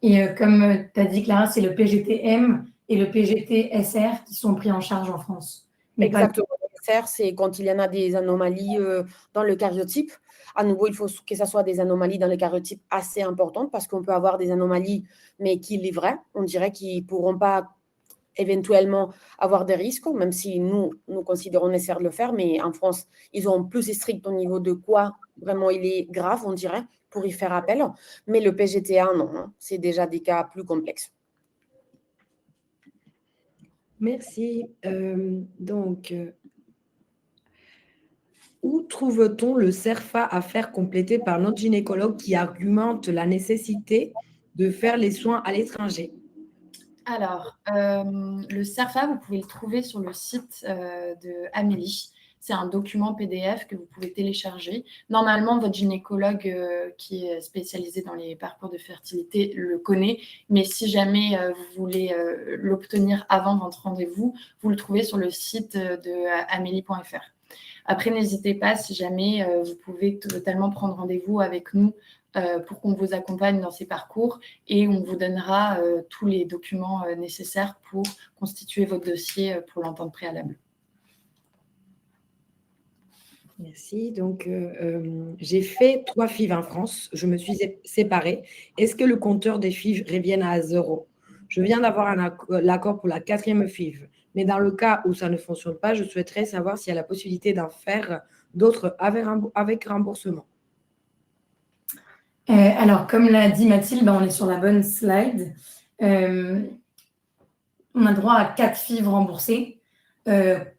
[SPEAKER 2] Et comme tu as dit, Clara, c'est le PGT-M et le PGT-SR qui sont pris en charge en France.
[SPEAKER 4] Mais exactement. Le SR, c'est quand il y en a des anomalies dans le karyotype. À nouveau, il faut que ce soit des anomalies dans le karyotype assez importantes parce qu'on peut avoir des anomalies, mais qui livreraient. On dirait qu'ils ne pourront pas éventuellement avoir des risques, même si nous considérons nécessaire de le faire, mais en France, ils sont plus stricts au niveau de quoi vraiment il est grave, on dirait, pour y faire appel. Mais le PGTA, non, c'est déjà des cas plus complexes.
[SPEAKER 1] Merci. Donc, où trouve-t-on le CERFA à faire compléter par notre gynécologue qui argumente la nécessité de faire les soins à l'étranger?
[SPEAKER 3] Alors, le CERFA, vous pouvez le trouver sur le site de Amélie. C'est un document PDF que vous pouvez télécharger. Normalement, votre gynécologue qui est spécialisé dans les parcours de fertilité le connaît, mais si jamais vous voulez l'obtenir avant votre rendez-vous, vous le trouvez sur le site de amélie.fr. Après, n'hésitez pas, si jamais vous pouvez totalement prendre rendez-vous avec nous pour qu'on vous accompagne dans ces parcours et on vous donnera tous les documents nécessaires pour constituer votre dossier pour l'entente préalable.
[SPEAKER 1] Merci. Donc, j'ai fait 3 FIV en France. Je me suis séparée. Est-ce que le compteur des FIV revienne à 0? Je viens d'avoir l'accord pour la 4e FIV. Mais dans le cas où ça ne fonctionne pas, je souhaiterais savoir s'il y a la possibilité d'en faire d'autres avec remboursement.
[SPEAKER 2] Alors, comme l'a dit Mathilde, on est sur la bonne slide. On a droit à 4 FIV remboursés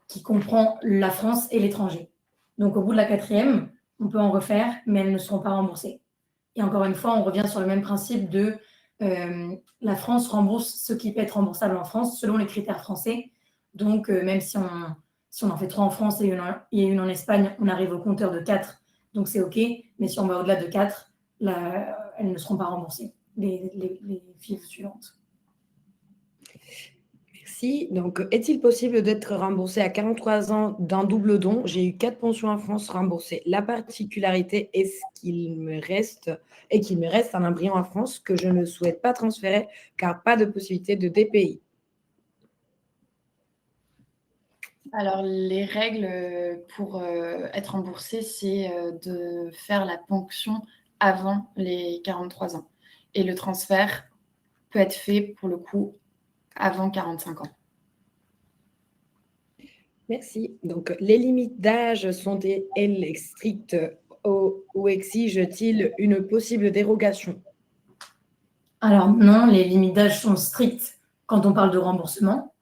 [SPEAKER 2] qui comprend la France et l'étranger. Donc, au bout de la 4e, on peut en refaire, mais elles ne seront pas remboursées. Et encore une fois, on revient sur le même principe de la France rembourse ce qui peut être remboursable en France selon les critères français. Donc, même si on en fait 3 en France et une en Espagne, on arrive au compteur de 4, donc c'est OK. Mais si on va au-delà de 4, elles ne seront pas remboursées, les FIV suivantes.
[SPEAKER 1] Merci. Donc, est-il possible d'être remboursé à 43 ans d'un double don? J'ai eu 4 pensions en France remboursées. La particularité est qu'il me reste un embryon en France que je ne souhaite pas transférer car pas de possibilité de DPI.
[SPEAKER 3] Alors, les règles pour être remboursé, c'est de faire la ponction avant les 43 ans. Et le transfert peut être fait, pour le coup, avant 45 ans.
[SPEAKER 1] Merci. Donc, les limites d'âge sont-elles strictes ou exigent-ils une possible dérogation?
[SPEAKER 2] Alors non, les limites d'âge sont strictes quand on parle de remboursement.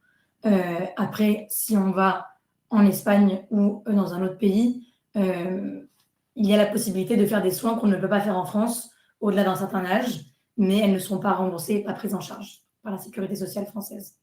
[SPEAKER 2] Après, si on va en Espagne ou dans un autre pays, il y a la possibilité de faire des soins qu'on ne peut pas faire en France au-delà d'un certain âge, mais elles ne seront pas remboursées, pas prises en charge par la sécurité sociale française.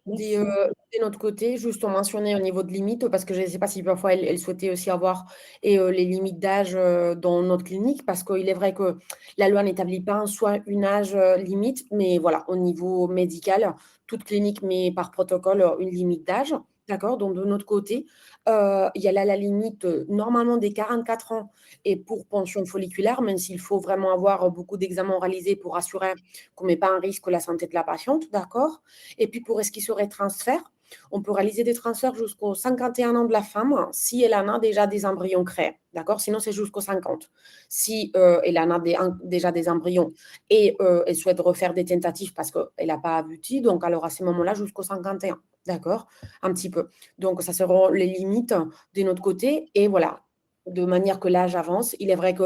[SPEAKER 4] De notre côté, juste on mentionnait au niveau de limites, parce que je ne sais pas si parfois elle souhaitait aussi avoir les limites d'âge dans notre clinique, parce qu'il est vrai que la loi n'établit pas en soi une âge limite, mais voilà, au niveau médical, toute clinique met par protocole une limite d'âge. D'accord? Donc, de notre côté, il y a là la limite normalement des 44 ans et pour pension folliculaire, même s'il faut vraiment avoir beaucoup d'examens réalisés pour assurer qu'on ne met pas en risque la santé de la patiente. D'accord? Et puis, pour ce qui serait transfert, on peut réaliser des transferts jusqu'aux 51 ans de la femme si elle en a déjà des embryons créés. D'accord? Sinon, c'est jusqu'aux 50. Si elle en a déjà des embryons et elle souhaite refaire des tentatives parce qu'elle n'a pas abouti, donc alors à ce moment-là, jusqu'aux 51. D'accord? Un petit peu. Donc, ça seront les limites de notre côté. Et voilà, de manière que l'âge avance, il est vrai que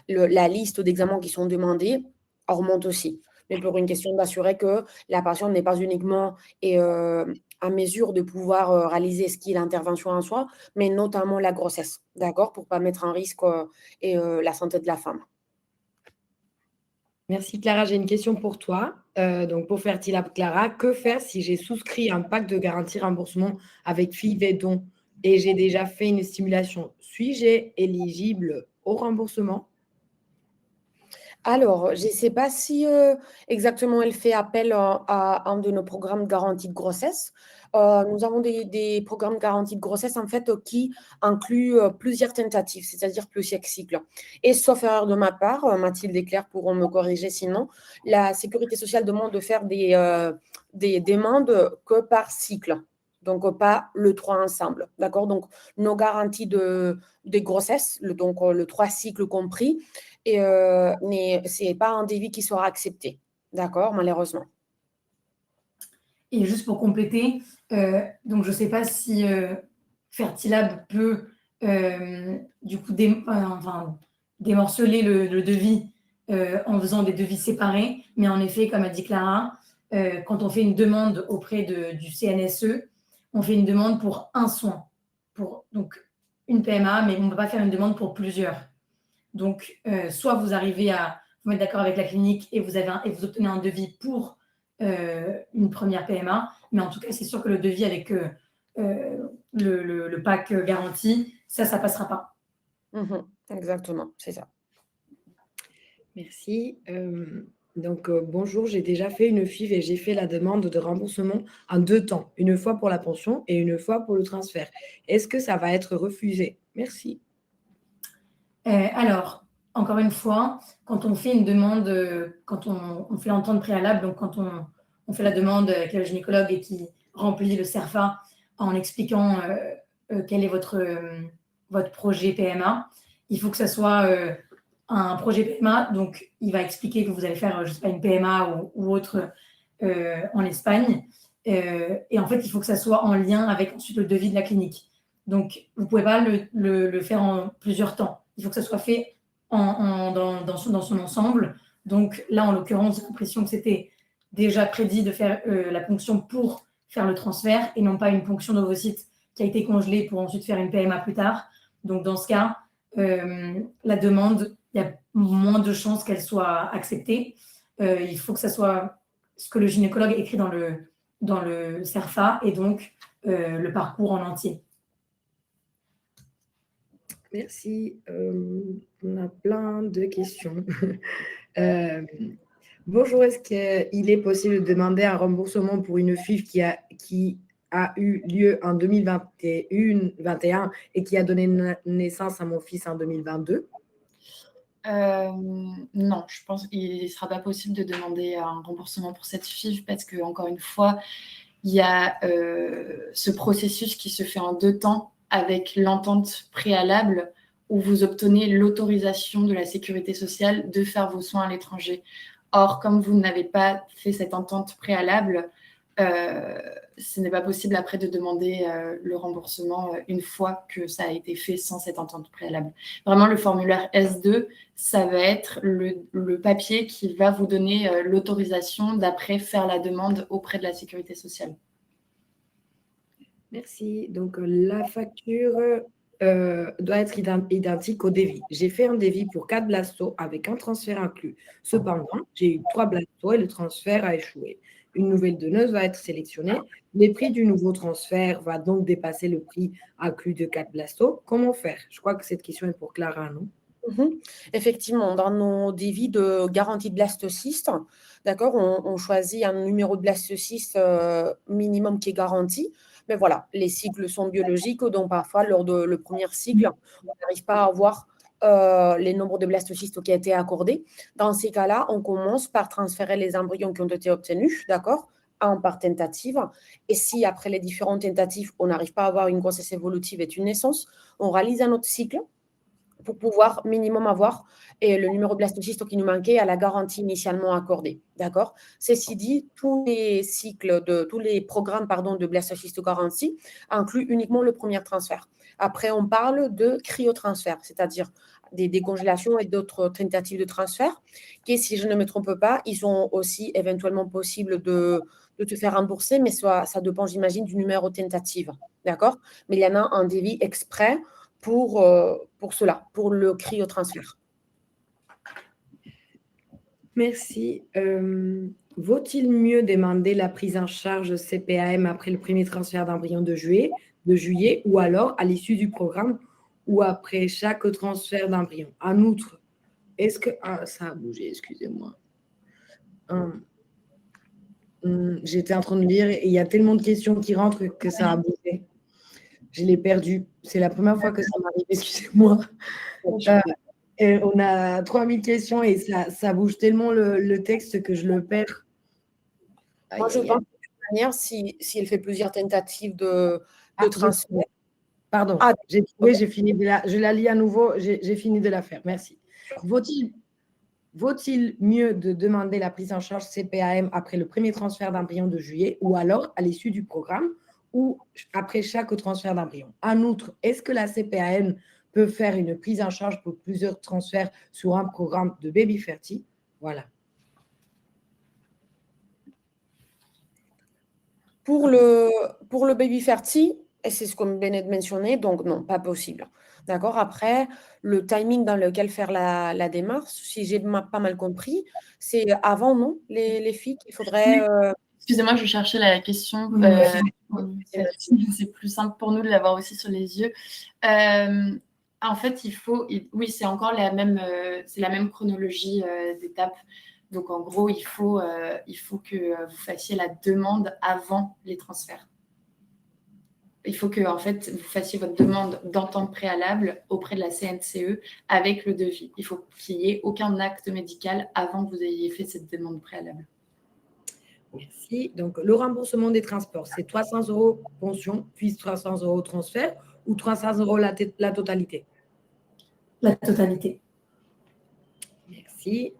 [SPEAKER 4] la liste d'examens qui sont demandés augmente aussi. Mais pour une question d'assurer que la patiente n'est pas uniquement à mesure de pouvoir réaliser ce qui est l'intervention en soi, mais notamment la grossesse, d'accord, pour ne pas mettre en risque la santé de la femme.
[SPEAKER 1] Merci Clara, j'ai une question pour toi. Donc pour Fertilab Clara, que faire si j'ai souscrit un pacte de garantie remboursement avec FIV et don et j'ai déjà fait une stimulation? Suis-je éligible au remboursement?
[SPEAKER 4] Alors, je ne sais pas si exactement elle fait appel à un de nos programmes de garantie de grossesse. Nous avons des programmes de garantie de grossesse en fait qui incluent plusieurs tentatives, c'est-à-dire plusieurs cycles. Et sauf erreur de ma part, Mathilde et Claire pourront me corriger sinon, la sécurité sociale demande de faire des demandes que par cycle. Donc, pas le 3 ensemble. D'accord? Donc, nos garanties de grossesse, donc le 3 cycles compris, mais ce n'est pas un devis qui sera accepté. D'accord? Malheureusement.
[SPEAKER 2] Et juste pour compléter, donc je ne sais pas si Fertilab peut du coup démorceler le devis en faisant des devis séparés, mais en effet, comme a dit Clara, quand on fait une demande auprès du CNSE, on fait une demande pour un soin, donc une PMA, mais on ne peut pas faire une demande pour plusieurs. Donc, soit vous arrivez à vous mettre d'accord avec la clinique et vous obtenez un devis pour une première PMA, mais en tout cas, c'est sûr que le devis avec le pack garantie, ça ne passera pas.
[SPEAKER 4] Exactement, c'est ça.
[SPEAKER 1] Merci. Donc, bonjour, j'ai déjà fait une FIV et j'ai fait la demande de remboursement en 2 temps, une fois pour la pension et une fois pour le transfert. Est-ce que ça va être refusé? Merci.
[SPEAKER 2] Alors, encore une fois, quand on fait une demande, quand on fait l'entente préalable, donc quand on fait la demande avec le gynécologue et qui remplit le CERFA en expliquant quel est votre projet PMA, il faut que ça soit un projet PMA. Donc, il va expliquer que vous allez faire, je ne sais pas, une PMA ou autre en Espagne. Et en fait, il faut que ça soit en lien avec ensuite le devis de la clinique. Donc, vous ne pouvez pas le faire en plusieurs temps. Il faut que ça soit fait dans son ensemble. Donc là, en l'occurrence, j'ai l'impression que c'était déjà prédit de faire la ponction pour faire le transfert et non pas une ponction d'ovocytes qui a été congelée pour ensuite faire une PMA plus tard. Donc, dans ce cas, la demande, il y a moins de chances qu'elle soit acceptée. Il faut que ça soit ce que le gynécologue écrit dans le CERFA et donc le parcours en entier.
[SPEAKER 1] Merci. On a plein de questions. Bonjour, est-ce qu'il est possible de demander un remboursement pour une FIV qui a eu lieu en 2021 et qui a donné naissance à mon fils en 2022?
[SPEAKER 3] Non, je pense qu'il ne sera pas possible de demander un remboursement pour cette FIV parce que, encore une fois, il y a ce processus qui se fait en 2 temps avec l'entente préalable où vous obtenez l'autorisation de la sécurité sociale de faire vos soins à l'étranger. Or, comme vous n'avez pas fait cette entente préalable, ce n'est pas possible après de demander le remboursement une fois que ça a été fait sans cette entente préalable. Vraiment, le formulaire S2, ça va être le papier qui va vous donner l'autorisation d'après faire la demande auprès de la sécurité sociale.
[SPEAKER 1] Merci. Donc, la facture doit être identique au devis. J'ai fait un devis pour 4 blastos avec un transfert inclus. Cependant, j'ai eu 3 blastos et le transfert a échoué. Une nouvelle donneuse va être sélectionnée. Le prix du nouveau transfert va donc dépasser le prix inclus de 4 blastos. Comment faire? Je crois que cette question est pour Clara, non?
[SPEAKER 4] Effectivement, dans nos devis de garantie de blastocyste, d'accord, on choisit un numéro de blastocyste minimum qui est garanti. Mais voilà, les cycles sont biologiques, donc parfois, lors de le premier cycle, on n'arrive pas à avoir les nombres de blastocystes qui ont été accordés. Dans ces cas-là, on commence par transférer les embryons qui ont été obtenus, d'accord, par tentative. Et si après les différentes tentatives, on n'arrive pas à avoir une grossesse évolutive et une naissance, on réalise un autre cycle pour pouvoir minimum avoir le numéro de blastocyste qui nous manquait à la garantie initialement accordée. D'accord? Ceci dit, tous les programmes de blastocyste garantie incluent uniquement le premier transfert. Après, on parle de cryotransfert, c'est-à-dire des décongélations et d'autres tentatives de transfert, qui, si je ne me trompe pas, ils sont aussi éventuellement possibles de te faire rembourser, mais ça dépend, j'imagine, du numéro de tentative. D'accord? Mais il y en a un devis exprès pour cela, pour le cryotransfert.
[SPEAKER 1] Merci. Vaut-il mieux demander la prise en charge CPAM après le premier transfert d'embryon de juillet ou alors à l'issue du programme ou après chaque transfert d'embryon? En outre, est-ce que... Ah, ça a bougé, excusez-moi. J'étais en train de lire et il y a tellement de questions qui rentrent que ça a bougé. Je l'ai perdu. C'est la première fois que ça m'arrive, excusez-moi. On a 3000 questions et ça bouge tellement le texte que je le perds.
[SPEAKER 4] Moi, je pense de toute manière, si elle fait plusieurs tentatives de transfert.
[SPEAKER 1] Pardon, j'ai trouvé, j'ai fini je la lis à nouveau, j'ai fini de la faire. Merci. Vaut-il mieux de demander la prise en charge CPAM après le premier transfert d'embryon de juillet ou alors à l'issue du programme ou après chaque transfert d'embryon? En outre, est-ce que la CPAM peut faire une prise en charge pour plusieurs transferts sur un programme de baby fertile? Voilà.
[SPEAKER 4] Pour le baby fertile, et c'est ce qu'on venait de mentionner, donc non, pas possible. D'accord? Après, le timing dans lequel faire la démarche, si j'ai pas mal compris, c'est avant, non, les filles qu'il faudrait...
[SPEAKER 3] Excusez-moi, je cherchais la question. C'est plus simple pour nous de l'avoir aussi sur les yeux. En fait, oui, c'est encore la même chronologie d'étapes. Donc, en gros, il faut que vous fassiez la demande avant les transferts. Il faut que, en fait, vous fassiez votre demande d'entente préalable auprès de la CNCE avec le devis. Il faut qu'il n'y ait aucun acte médical avant que vous ayez fait cette demande préalable.
[SPEAKER 1] Merci. Donc, le remboursement des transports, c'est 300 € pension, puis 300 € transfert ou 300 € la totalité?
[SPEAKER 2] La totalité.
[SPEAKER 1] Merci.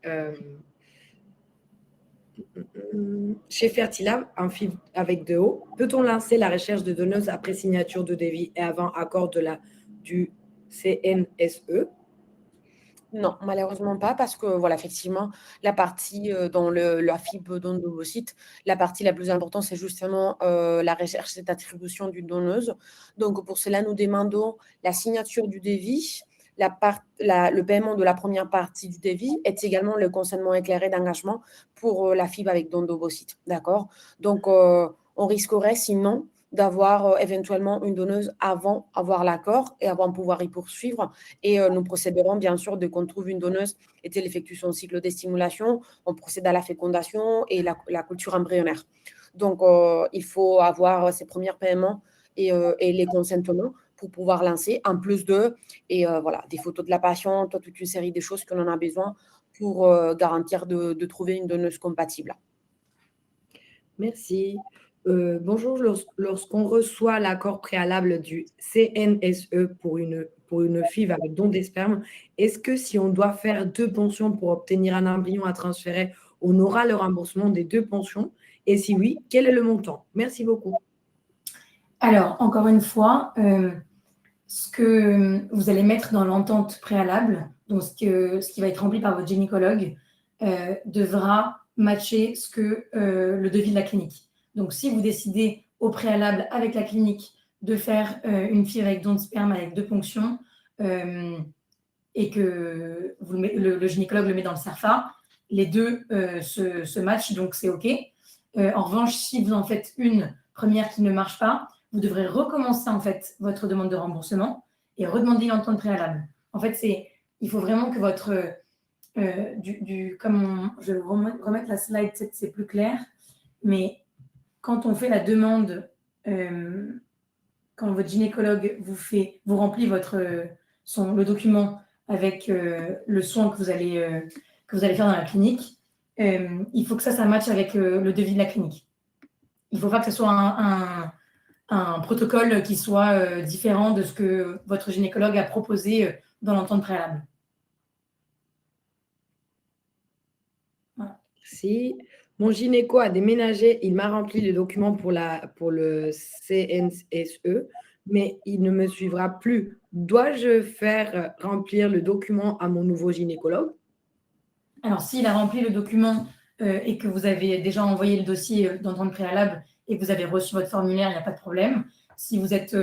[SPEAKER 1] Chez Fertilab, en FIV avec 2O, peut-on lancer la recherche de donneuses après signature de devis et avant accord du CNSE?
[SPEAKER 4] Non, malheureusement pas, parce que voilà, effectivement, la partie dans la fibre d'ovocyte, la partie la plus importante, c'est justement la recherche et attribution d'une donneuse. Donc, pour cela, nous demandons la signature du devis, le paiement de la première partie du devis et également le consentement éclairé d'engagement pour la fibre avec don d'ovocyte. D'accord? Donc, on risquerait sinon d'avoir éventuellement une donneuse avant avoir l'accord et avant de pouvoir y poursuivre. Et nous procéderons bien sûr dès qu'on trouve une donneuse et qu'elle effectue son cycle de stimulation, on procède à la fécondation et la culture embryonnaire. Donc, il faut avoir ces premiers paiements et les consentements pour pouvoir lancer, en plus de, et voilà, des photos de la patiente, toute une série de choses que l'on a besoin pour garantir de trouver une donneuse compatible.
[SPEAKER 1] Merci. Bonjour, lorsqu'on reçoit l'accord préalable du CNSE pour une FIV avec don des spermes, est-ce que si on doit faire 2 pensions pour obtenir un embryon à transférer, on aura le remboursement des 2 pensions? Et si oui, quel est le montant? Merci beaucoup.
[SPEAKER 2] Alors, encore une fois, ce que vous allez mettre dans l'entente préalable, donc ce qui va être rempli par votre gynécologue, devra matcher ce que le devis de la clinique. Donc, si vous décidez au préalable avec la clinique de faire une FIV avec don de sperme avec 2 ponctions et que le gynécologue le met dans le SERFA, les deux se matchent, donc c'est OK. En revanche, si vous en faites une première qui ne marche pas, vous devrez recommencer en fait votre demande de remboursement et redemander l'entente préalable. En fait, il faut vraiment que votre je vais remettre la slide, c'est plus clair, mais quand on fait la demande, quand votre gynécologue vous remplit le document avec le soin que vous allez faire dans la clinique, il faut que ça matche avec le devis de la clinique. Il ne faut pas que ce soit un protocole qui soit différent de ce que votre gynécologue a proposé dans l'entente préalable.
[SPEAKER 1] Voilà. Si mon gynéco a déménagé, il m'a rempli les documents pour le CNSE, mais il ne me suivra plus. Dois-je faire remplir le document à mon nouveau gynécologue?
[SPEAKER 2] Alors, s'il a rempli le document et que vous avez déjà envoyé le dossier d'entente préalable et que vous avez reçu votre formulaire, il n'y a pas de problème. Si vous êtes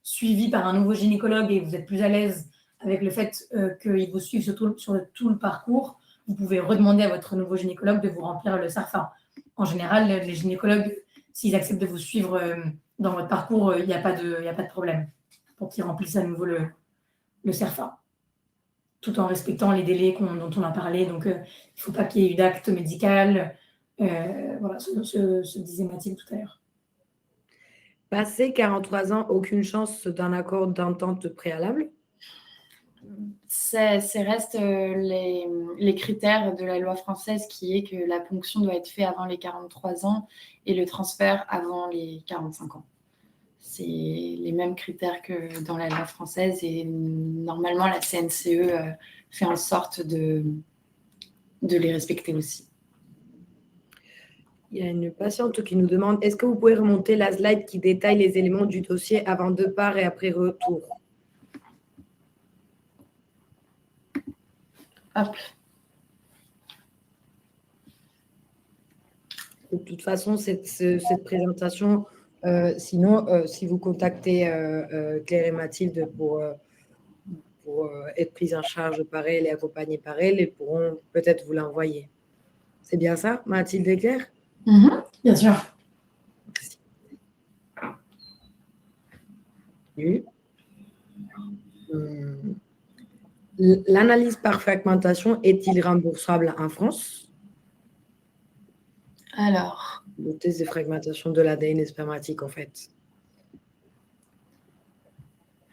[SPEAKER 2] suivi par un nouveau gynécologue et vous êtes plus à l'aise avec le fait qu'il vous suive sur tout le parcours, vous pouvez redemander à votre nouveau gynécologue de vous remplir le SERFA. En général, les gynécologues, s'ils acceptent de vous suivre dans votre parcours, il n'y a pas de problème pour qu'ils remplissent à nouveau le SERFA, tout en respectant les délais dont on a parlé. Donc, il ne faut pas qu'il y ait eu d'acte médical. Voilà, ce disait Mathilde tout à l'heure.
[SPEAKER 1] Passé 43 ans, aucune chance d'un accord d'entente préalable?
[SPEAKER 3] Ça reste les critères de la loi française qui est que la ponction doit être faite avant les 43 ans et le transfert avant les 45 ans. C'est les mêmes critères que dans la loi française et normalement la CNCE fait en sorte de les respecter aussi.
[SPEAKER 1] Il y a une patiente qui nous demande, est-ce que vous pouvez remonter la slide qui détaille les éléments du dossier avant départ et après retour?
[SPEAKER 3] Hop.
[SPEAKER 1] De toute façon, cette présentation, sinon, si vous contactez Claire et Mathilde pour être prise en charge par elle et accompagnée par elle, elles pourront peut-être vous l'envoyer. C'est bien ça, Mathilde et Claire?
[SPEAKER 2] Bien sûr.
[SPEAKER 1] Merci. L'analyse par fragmentation est-il remboursable en France?
[SPEAKER 3] Alors.
[SPEAKER 1] Le test de fragmentation de l'ADN spermatique, en fait.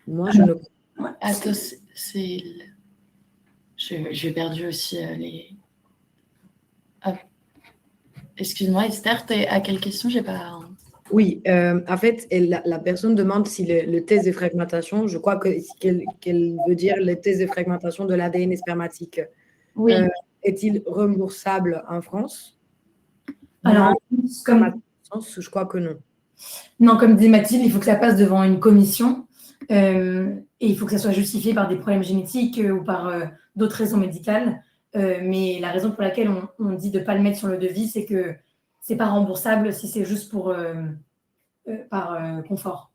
[SPEAKER 1] Moi, je ne.
[SPEAKER 3] Attends, j'ai perdu aussi les. Ah. Excuse-moi, Esther, à quelle question? J'ai pas.
[SPEAKER 1] Oui, en fait, la personne demande si le test de fragmentation, je crois qu'elle veut dire le test de fragmentation de l'ADN spermatique.
[SPEAKER 3] Oui.
[SPEAKER 1] Est-il remboursable en France?
[SPEAKER 2] Alors,
[SPEAKER 1] je crois que non.
[SPEAKER 2] Non, comme dit Mathilde, il faut que ça passe devant une commission. Et il faut que ça soit justifié par des problèmes génétiques ou par d'autres raisons médicales. Mais la raison pour laquelle on dit de ne pas le mettre sur le devis, c'est que ce n'est pas remboursable si c'est juste par confort.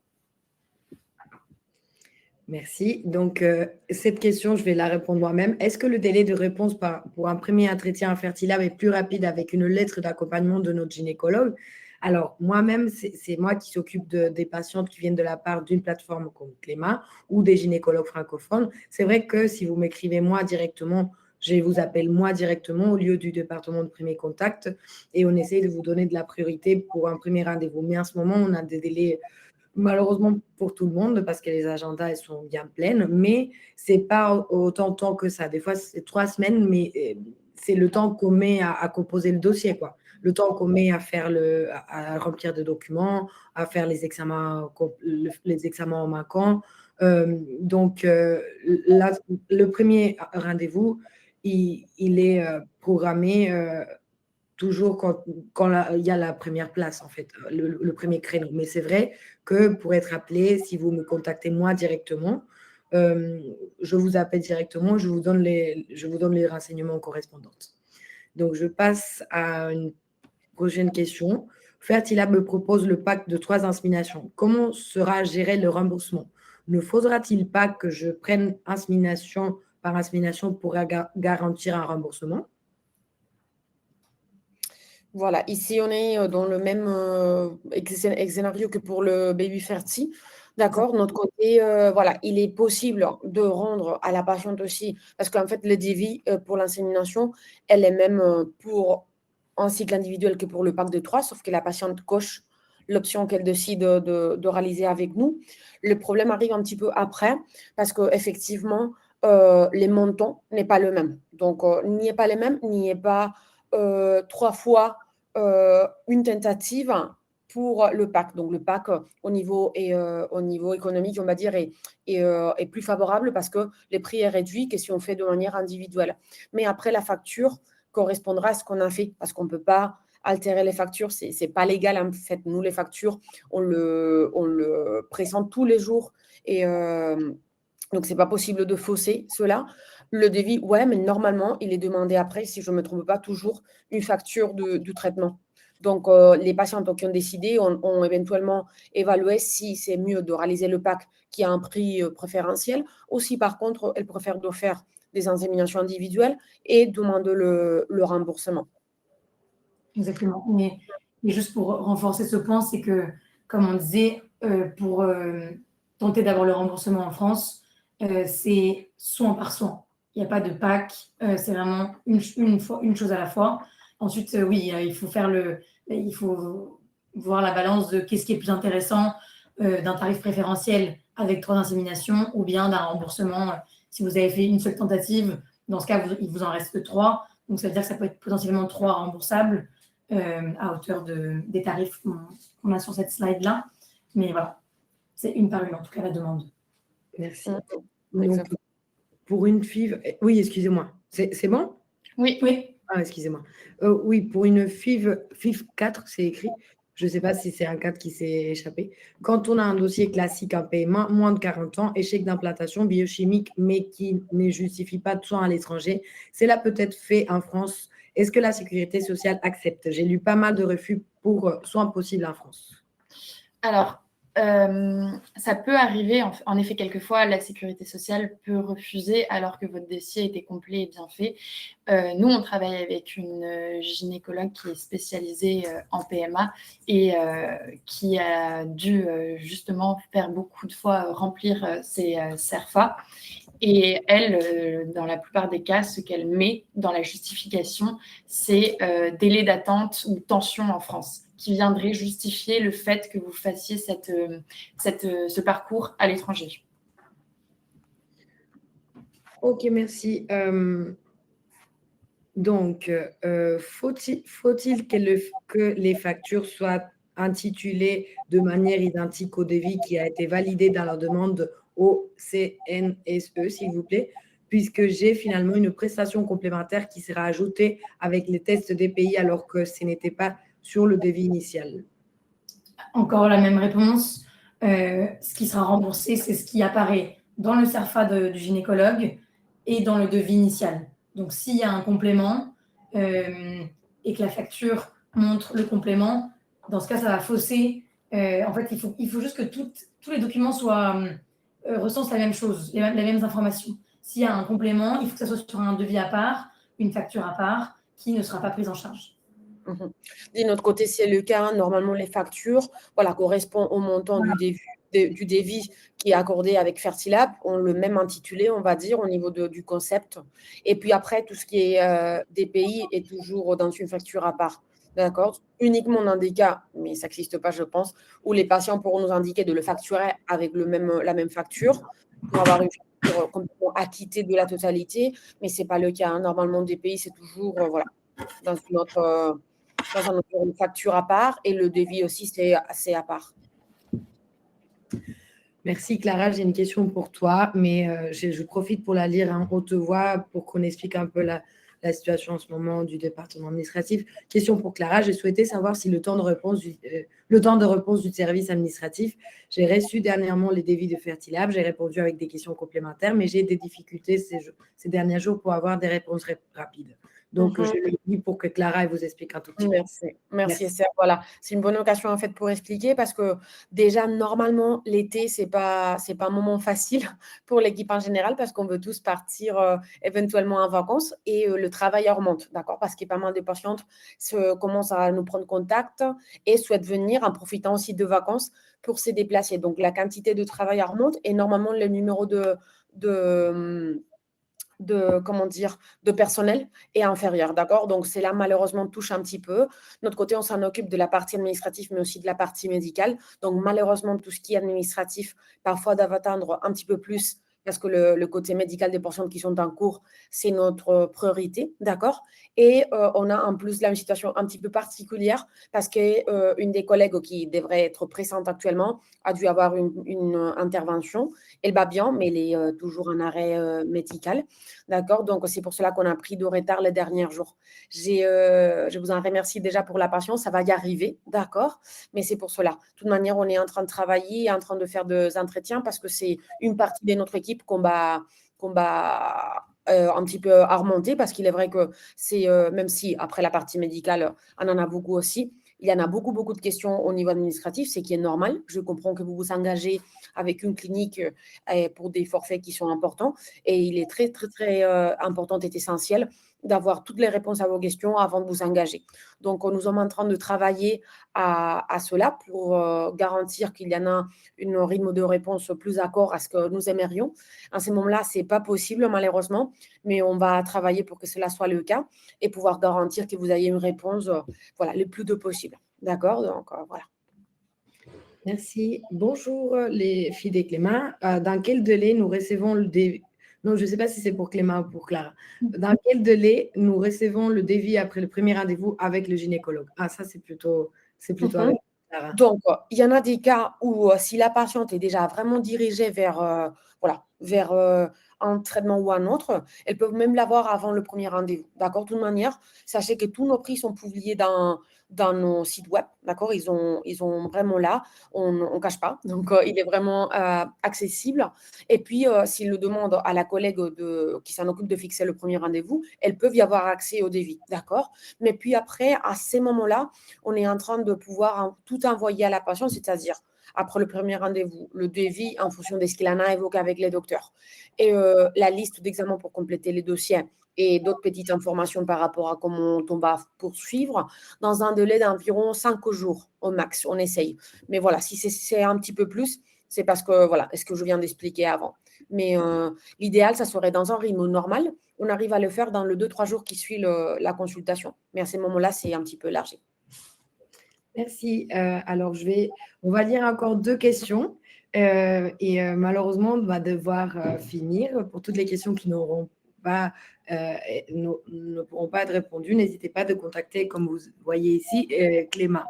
[SPEAKER 1] Merci. Donc, cette question, je vais la répondre moi-même. Est-ce que le délai de réponse pour un premier entretien infertilable est plus rapide avec une lettre d'accompagnement de notre gynécologue? Alors, moi-même, c'est moi qui s'occupe des patientes qui viennent de la part d'une plateforme comme Cléma ou des gynécologues francophones. C'est vrai que si vous m'écrivez moi directement, je vous appelle moi directement au lieu du département de premier contact et on essaie de vous donner de la priorité pour un premier rendez-vous. Mais en ce moment, on a des délais malheureusement pour tout le monde, parce que les agendas elles sont bien pleines, mais c'est pas autant de temps que ça. Des fois, c'est 3 semaines, mais c'est le temps qu'on met à composer le dossier, quoi. Le temps qu'on met à faire à remplir des documents, à faire les examens en manquant. Donc, là, le premier rendez-vous, il est programmé toujours quand il y a la première place, en fait, le premier créneau. Mais c'est vrai que pour être appelé, si vous me contactez moi directement, je vous appelle directement, je vous donne les renseignements correspondantes. Donc, je passe à une prochaine question. Fertilab me propose le pack de 3 inséminations. Comment sera géré le remboursement? Ne faudra-t-il pas que je prenne insémination par insémination pour garantir un remboursement?
[SPEAKER 4] Voilà, ici on est dans le même scénario que pour le baby fertile. D'accord, de notre côté, voilà, il est possible de rendre à la patiente aussi, parce qu'en fait, le devis pour l'insémination, elle est même pour un cycle individuel que pour le pack de 3, sauf que la patiente coche l'option qu'elle décide de réaliser avec nous. Le problème arrive un petit peu après, parce qu'effectivement, les montants n'est pas le même. Donc, n'y est pas les mêmes, n'y est pas 3 fois une tentative pour le PAC. Donc, le PAC, au niveau économique, on va dire, est plus favorable parce que les prix est réduit que si on fait de manière individuelle. Mais après, la facture correspondra à ce qu'on a fait parce qu'on ne peut pas altérer les factures. Ce n'est pas légal, en fait. Nous, les factures, on le présente tous les jours et donc, ce n'est pas possible de fausser cela. Le devis, ouais, mais normalement, il est demandé après, si je ne me trompe pas, toujours une facture du traitement. Donc, les patients qui ont décidé ont éventuellement évalué si c'est mieux de réaliser le PAC qui a un prix préférentiel ou si, par contre, elles préfèrent de faire des inséminations individuelles et demandent le remboursement.
[SPEAKER 2] Exactement. Mais juste pour renforcer ce point, c'est que, comme on disait, pour tenter d'avoir le remboursement en France, c'est soin par soin. Il n'y a pas de PAC, c'est vraiment une chose à la fois. Ensuite, oui, il faut voir la balance de qu'est-ce qui est plus intéressant d'un tarif préférentiel avec 3 inséminations ou bien d'un remboursement. Si vous avez fait une seule tentative, dans ce cas, il vous en reste que 3. Donc, ça veut dire que ça peut être potentiellement 3 remboursables à hauteur des tarifs qu'on a sur cette slide-là. Mais voilà, c'est une par une, en tout cas, la demande.
[SPEAKER 1] Merci. Donc, pour une FIV... Oui, excusez-moi. C'est bon?
[SPEAKER 3] Oui.
[SPEAKER 1] Ah, excusez-moi. Oui, pour une FIV 4, c'est écrit. Je ne sais pas si c'est un cadre qui s'est échappé. Quand on a un dossier classique, un paiement, moins de 40 ans, échec d'implantation biochimique, mais qui ne justifie pas de soins à l'étranger, cela peut être fait en France. Est-ce que la sécurité sociale accepte? J'ai lu pas mal de refus pour soins possibles en France.
[SPEAKER 3] Alors, ça peut arriver, en effet, quelquefois, la sécurité sociale peut refuser alors que votre dossier était complet et bien fait. Nous, on travaille avec une gynécologue qui est spécialisée en PMA et qui a dû justement faire beaucoup de fois remplir ses CERFA. Et elle, dans la plupart des cas, ce qu'elle met dans la justification, c'est délai d'attente ou tension en France, qui viendrait justifier le fait que vous fassiez ce parcours à l'étranger.
[SPEAKER 1] Ok, merci. Donc, faut-il que les factures soient intitulées de manière identique au devis qui a été validé dans la demande au CNSE, s'il vous plaît, puisque j'ai finalement une prestation complémentaire qui sera ajoutée avec les tests DPI alors que ce n'était pas sur le devis initial.
[SPEAKER 2] Encore la même réponse. ce qui sera remboursé, c'est ce qui apparaît dans le CERFA du gynécologue et dans le devis initial. Donc, s'il y a un complément et que la facture montre le complément, dans ce cas, ça va fausser. En fait, il faut juste que tous les documents recensent la même chose, les mêmes informations. S'il y a un complément, il faut que ça soit sur un devis à part, une facture à part, qui ne sera pas prise en charge.
[SPEAKER 4] De notre côté, c'est le cas. Normalement, les factures correspondent au montant du devis qui est accordé avec Fertilab. On le même intitulé, on va dire, au niveau du concept. Et puis après, tout ce qui est DPI est toujours dans une facture à part. D'accord? Uniquement dans des cas, mais ça n'existe pas, je pense, où les patients pourront nous indiquer de le facturer avec la même facture pour avoir une facture complètement acquittée de la totalité. Mais ce n'est pas le cas. Hein. Normalement, DPI, c'est toujours dans une facture à part et le devis aussi, c'est à part.
[SPEAKER 1] Merci Clara, j'ai une question pour toi, mais je profite pour la lire en haute voix pour qu'on explique un peu la situation en ce moment du département administratif. Question pour Clara, j'ai souhaité savoir si le temps de réponse du service administratif, j'ai reçu dernièrement les devis de Fertilab, j'ai répondu avec des questions complémentaires, mais j'ai des difficultés ces derniers jours pour avoir des réponses rapides. Donc, je le dis pour que Clara vous explique un tout petit peu.
[SPEAKER 4] Merci Esther. Voilà, c'est une bonne occasion en fait pour expliquer parce que déjà normalement l'été c'est pas un moment facile pour l'équipe en général parce qu'on veut tous partir éventuellement en vacances et le travail augmente, d'accord, parce qu'il y a pas mal de patientes commencent à nous prendre contact et souhaitent venir en profitant aussi de vacances pour se déplacer. Donc la quantité de travail augmente et normalement le numéro de personnel est inférieur, d'accord? Donc, c'est là, malheureusement, touche un petit peu. De notre côté, on s'en occupe de la partie administrative, mais aussi de la partie médicale. Donc, malheureusement, tout ce qui est administratif, parfois, doit attendre un petit peu plus parce que le côté médical des patients qui sont en cours, c'est notre priorité, d'accord? Et on a en plus là une situation un petit peu particulière parce qu'une des collègues qui devrait être présente actuellement a dû avoir une intervention. Elle va bien, mais elle est toujours en arrêt médical. D'accord? Donc, c'est pour cela qu'on a pris de retard les derniers jours. Je vous en remercie déjà pour la patience. Ça va y arriver, d'accord? Mais c'est pour cela. De toute manière, on est en train de travailler, en train de faire des entretiens parce que c'est une partie de notre équipe qu'on va un petit peu remonter parce qu'il est vrai que c'est, même si après la partie médicale, on en a beaucoup aussi, il y en a beaucoup de questions au niveau administratif, c'est qui est normal. Je comprends que vous vous engagez avec une clinique pour des forfaits qui sont importants et il est très important et essentiel d'avoir toutes les réponses à vos questions avant de vous engager. Donc, nous sommes en train de travailler à cela pour garantir qu'il y en a un rythme de réponse plus accord à ce que nous aimerions. En ce moment-là, ce n'est pas possible malheureusement, mais on va travailler pour que cela soit le cas et pouvoir garantir que vous ayez une réponse le plus tôt possible. D'accord? Donc, voilà.
[SPEAKER 1] Merci. Bonjour les filles des Clément. Dans quel délai nous recevons le devis? Non, je ne sais pas si c'est pour Clément ou pour Clara. Dans quel délai nous recevons le devis après le premier rendez-vous avec le gynécologue? Ah, ça, c'est plutôt avec Clara.
[SPEAKER 4] Donc, il y en a des cas où si la patiente est déjà vraiment dirigée vers un traitement ou un autre, elles peuvent même l'avoir avant le premier rendez-vous. D'accord? De toute manière, sachez que tous nos prix sont publiés dans nos sites web. D'accord? Ils ont vraiment là. On ne cache pas. Donc, il est vraiment accessible. Et puis, s'ils le demandent à la collègue qui s'en occupe de fixer le premier rendez-vous, elles peuvent y avoir accès au devis. D'accord? Mais puis après, à ces moments-là, on est en train de pouvoir tout envoyer à la patiente, c'est-à-dire après le premier rendez-vous, le devis en fonction de ce qu'il en a évoqué avec les docteurs et la liste d'examens pour compléter les dossiers et d'autres petites informations par rapport à comment on va poursuivre dans un délai d'environ 5 jours au max, on essaye. Mais voilà, si c'est un petit peu plus, c'est parce que, voilà, ce que je viens d'expliquer avant. Mais l'idéal, ça serait dans un rythme normal, on arrive à le faire dans le 2-3 jours qui suit la consultation. Mais à ce moment-là, c'est un petit peu large.
[SPEAKER 1] Merci. Alors, on va lire encore 2 questions et malheureusement, on va devoir finir. Pour toutes les questions qui ne pourront pas être répondues, n'hésitez pas de contacter, comme vous voyez ici, Clément.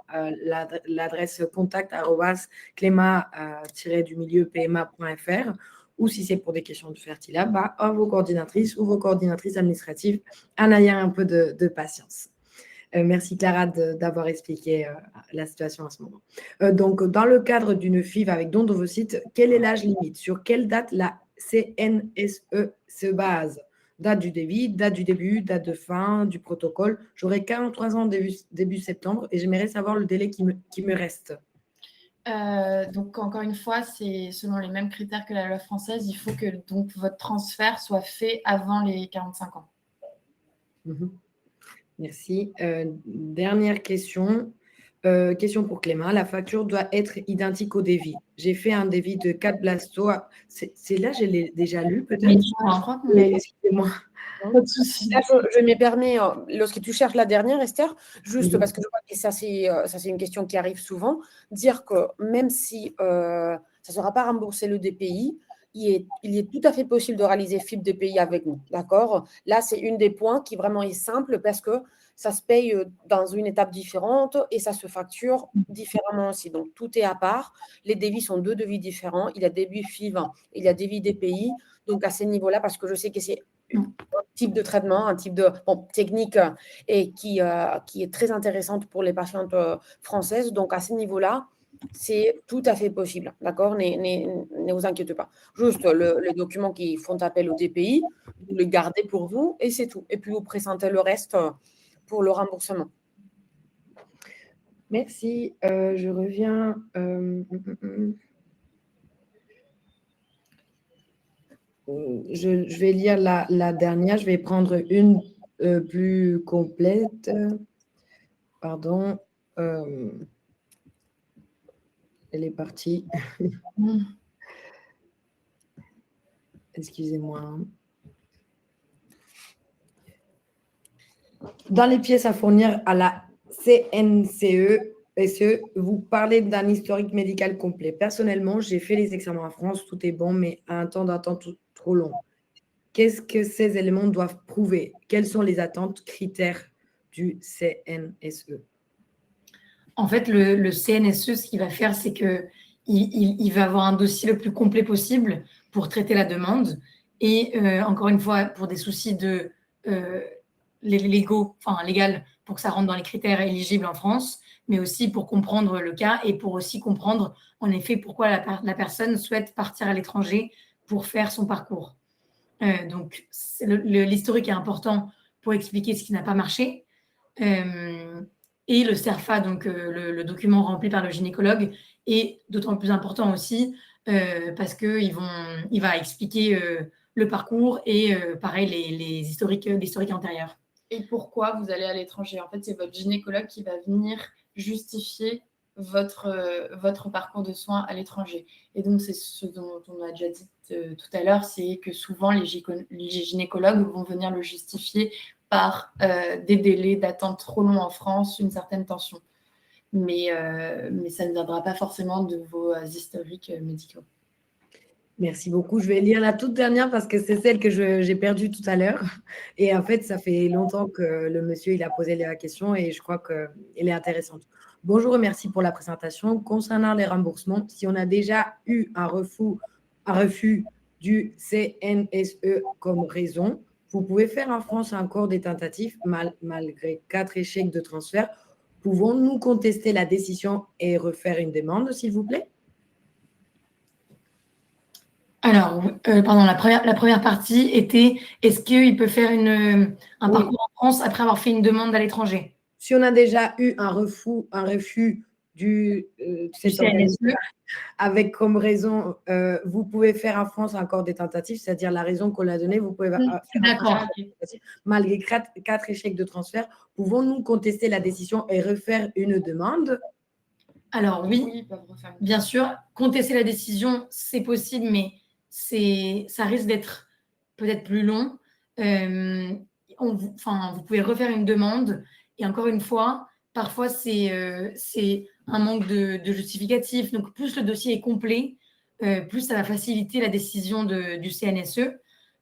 [SPEAKER 1] L'adresse contact@clément-pma.fr ou si c'est pour des questions de Fertilab, vos coordinatrices ou vos coordinatrices administratives en ayant un peu de patience. Merci Clara d'avoir expliqué la situation à ce moment. Donc, dans le cadre d'une FIV avec don d'ovocytes, quel est l'âge limite? Sur quelle date la CNSE se base? Date du débit, date du début, date de fin du protocole. J'aurai 43 ans début septembre et j'aimerais savoir le délai qui me reste.
[SPEAKER 3] Donc, encore une fois, c'est selon les mêmes critères que la loi française. Il faut que donc, votre transfert soit fait avant les 45 ans.
[SPEAKER 1] Merci. Dernière question. Question pour Clément. La facture doit être identique au devis. J'ai fait un devis de 4 blasto. C'est là, je l'ai déjà lu peut-être.
[SPEAKER 3] Oui, je crois qu'on l'a lu.
[SPEAKER 1] Excusez-moi.
[SPEAKER 4] Pas de souci. Là, je me permets, lorsque tu cherches la dernière, Esther, juste parce que je vois que ça, c'est une question qui arrive souvent, dire que même si ça ne sera pas remboursé le DPI, il est tout à fait possible de réaliser FIP DPI avec nous. D'accord? Là, c'est une des points qui vraiment est simple parce que ça se paye dans une étape différente et ça se facture différemment aussi. Donc, tout est à part. Les devis sont 2 devis différents. Il y a devis FIV, il y a devis DPI. Donc, à ces niveaux-là, parce que je sais que c'est un type de traitement, un type de technique et qui est très intéressante pour les patientes françaises. Donc, à ce niveau-là, c'est tout à fait possible. D'accord? Ne vous inquiétez pas. Juste les documents qui font appel au DPI, vous les gardez pour vous et c'est tout. Et puis, vous présentez le reste pour le remboursement.
[SPEAKER 1] Merci. Je reviens. Je vais lire la dernière. Je vais prendre une plus complète. Pardon. Elle est partie. Excusez-moi. Dans les pièces à fournir à la CNCE, vous parlez d'un historique médical complet. Personnellement, j'ai fait les examens en France, tout est bon, mais à un temps d'attente trop long. Qu'est-ce que ces éléments doivent prouver? Quelles sont les attentes, critères du CNSE?
[SPEAKER 2] En fait, le CNSE, ce qu'il va faire, c'est qu'il va avoir un dossier le plus complet possible pour traiter la demande. Et encore une fois, pour des soucis de légal, pour que ça rentre dans les critères éligibles en France, mais aussi pour comprendre le cas et pour aussi comprendre, en effet, pourquoi la personne souhaite partir à l'étranger pour faire son parcours. Donc, l'historique est important pour expliquer ce qui n'a pas marché. Et le CERFA, donc le document rempli par le gynécologue, est d'autant plus important aussi parce qu'il va expliquer le parcours et pareil, l'historique antérieur.
[SPEAKER 3] Et pourquoi vous allez à l'étranger? En fait, c'est votre gynécologue qui va venir justifier votre parcours de soins à l'étranger. Et donc, c'est ce dont on a déjà dit tout à l'heure, c'est que souvent, les gynécologues vont venir le justifier par des délais d'attente trop longs en France, une certaine tension. Mais ça ne viendra pas forcément de vos historiques médicaux.
[SPEAKER 1] Merci beaucoup. Je vais lire la toute dernière parce que c'est celle que j'ai perdue tout à l'heure. Et en fait, ça fait longtemps que le monsieur il a posé la question et je crois qu'elle est intéressante. Bonjour et merci pour la présentation. Concernant les remboursements, si on a déjà eu un refus du CNSE comme raison, vous pouvez faire en France encore des tentatives malgré 4 échecs de transfert. Pouvons-nous contester la décision et refaire une demande, s'il vous plaît?
[SPEAKER 2] Alors, pardon, la première partie était, est-ce qu'il peut faire un parcours en France après avoir fait une demande à l'étranger?
[SPEAKER 1] Si on a déjà eu un refus du
[SPEAKER 2] CNSE,
[SPEAKER 1] avec comme raison, vous pouvez faire en France encore des tentatives, c'est-à-dire la raison qu'on a donnée, vous pouvez faire
[SPEAKER 2] d'accord.
[SPEAKER 1] Malgré 4 échecs de transfert, pouvons-nous contester la décision et refaire une demande?
[SPEAKER 2] Alors oui, bien sûr, contester la décision, c'est possible, mais ça risque d'être peut-être plus long. Vous pouvez refaire une demande et encore une fois, parfois c'est un manque de justificatif. Donc plus le dossier est complet, plus ça va faciliter la décision du CNSE.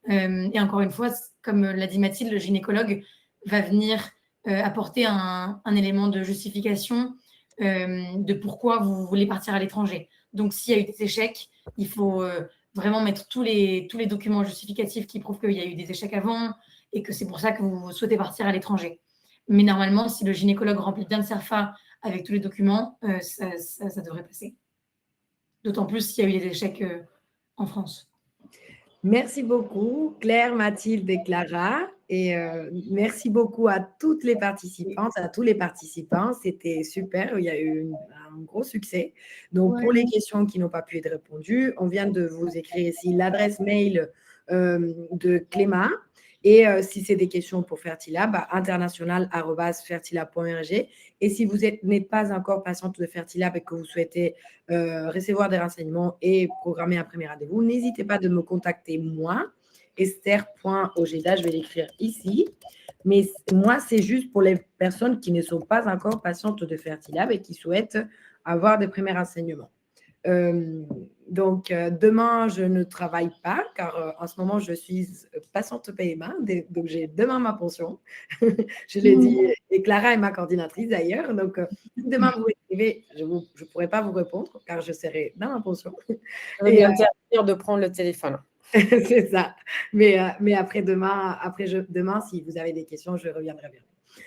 [SPEAKER 2] Et encore une fois, comme l'a dit Mathilde, le gynécologue va venir apporter un élément de justification de pourquoi vous voulez partir à l'étranger. Donc s'il y a eu des échecs, il faut vraiment mettre tous les documents justificatifs qui prouvent qu'il y a eu des échecs avant et que c'est pour ça que vous souhaitez partir à l'étranger. Mais normalement, si le gynécologue remplit bien le CERFA avec tous les documents, ça devrait passer. D'autant plus s'il y a eu des échecs en France.
[SPEAKER 1] Merci beaucoup, Claire, Mathilde et Clara. Et merci beaucoup à toutes les participantes, à tous les participants. C'était super. Il y a eu un gros succès. Donc, pour les questions qui n'ont pas pu être répondues, on vient de vous écrire ici l'adresse mail de Clément. Et si c'est des questions pour Fertilab, international@fertilab.org. Et si vous n'êtes pas encore patiente de Fertilab et que vous souhaitez recevoir des renseignements et programmer un premier rendez-vous, n'hésitez pas de me contacter moi, esther.ojeda, je vais l'écrire ici. Mais moi, c'est juste pour les personnes qui ne sont pas encore patientes de Fertilab et qui souhaitent avoir des premiers renseignements. Donc, demain, je ne travaille pas car en ce moment, je suis patiente PMA. Donc, j'ai demain ma pension. Je l'ai dit. Et Clara est ma coordinatrice d'ailleurs. Donc, si demain vous écrivez, je ne pourrai pas vous répondre car je serai dans ma pension.
[SPEAKER 4] Je vais bien interdire de prendre le téléphone.
[SPEAKER 1] C'est ça. Mais après demain, si vous avez des questions, je reviendrai bien.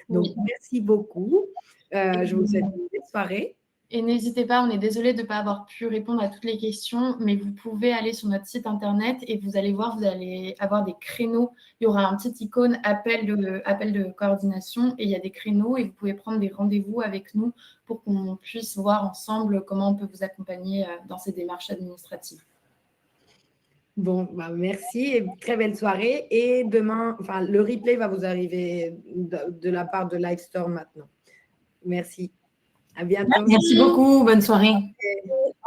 [SPEAKER 1] Donc, merci beaucoup. Je vous souhaite une belle soirée.
[SPEAKER 3] Et n'hésitez pas, on est désolé de ne pas avoir pu répondre à toutes les questions, mais vous pouvez aller sur notre site internet et vous allez voir, vous allez avoir des créneaux. Il y aura un petit icône appel de coordination et il y a des créneaux et vous pouvez prendre des rendez-vous avec nous pour qu'on puisse voir ensemble comment on peut vous accompagner dans ces démarches administratives.
[SPEAKER 1] Bon, merci et très belle soirée. Et demain, le replay va vous arriver de la part de Livestorm maintenant. Merci. À bientôt.
[SPEAKER 2] Merci beaucoup. Bonne soirée.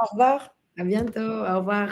[SPEAKER 4] Au revoir.
[SPEAKER 1] À bientôt. Au revoir.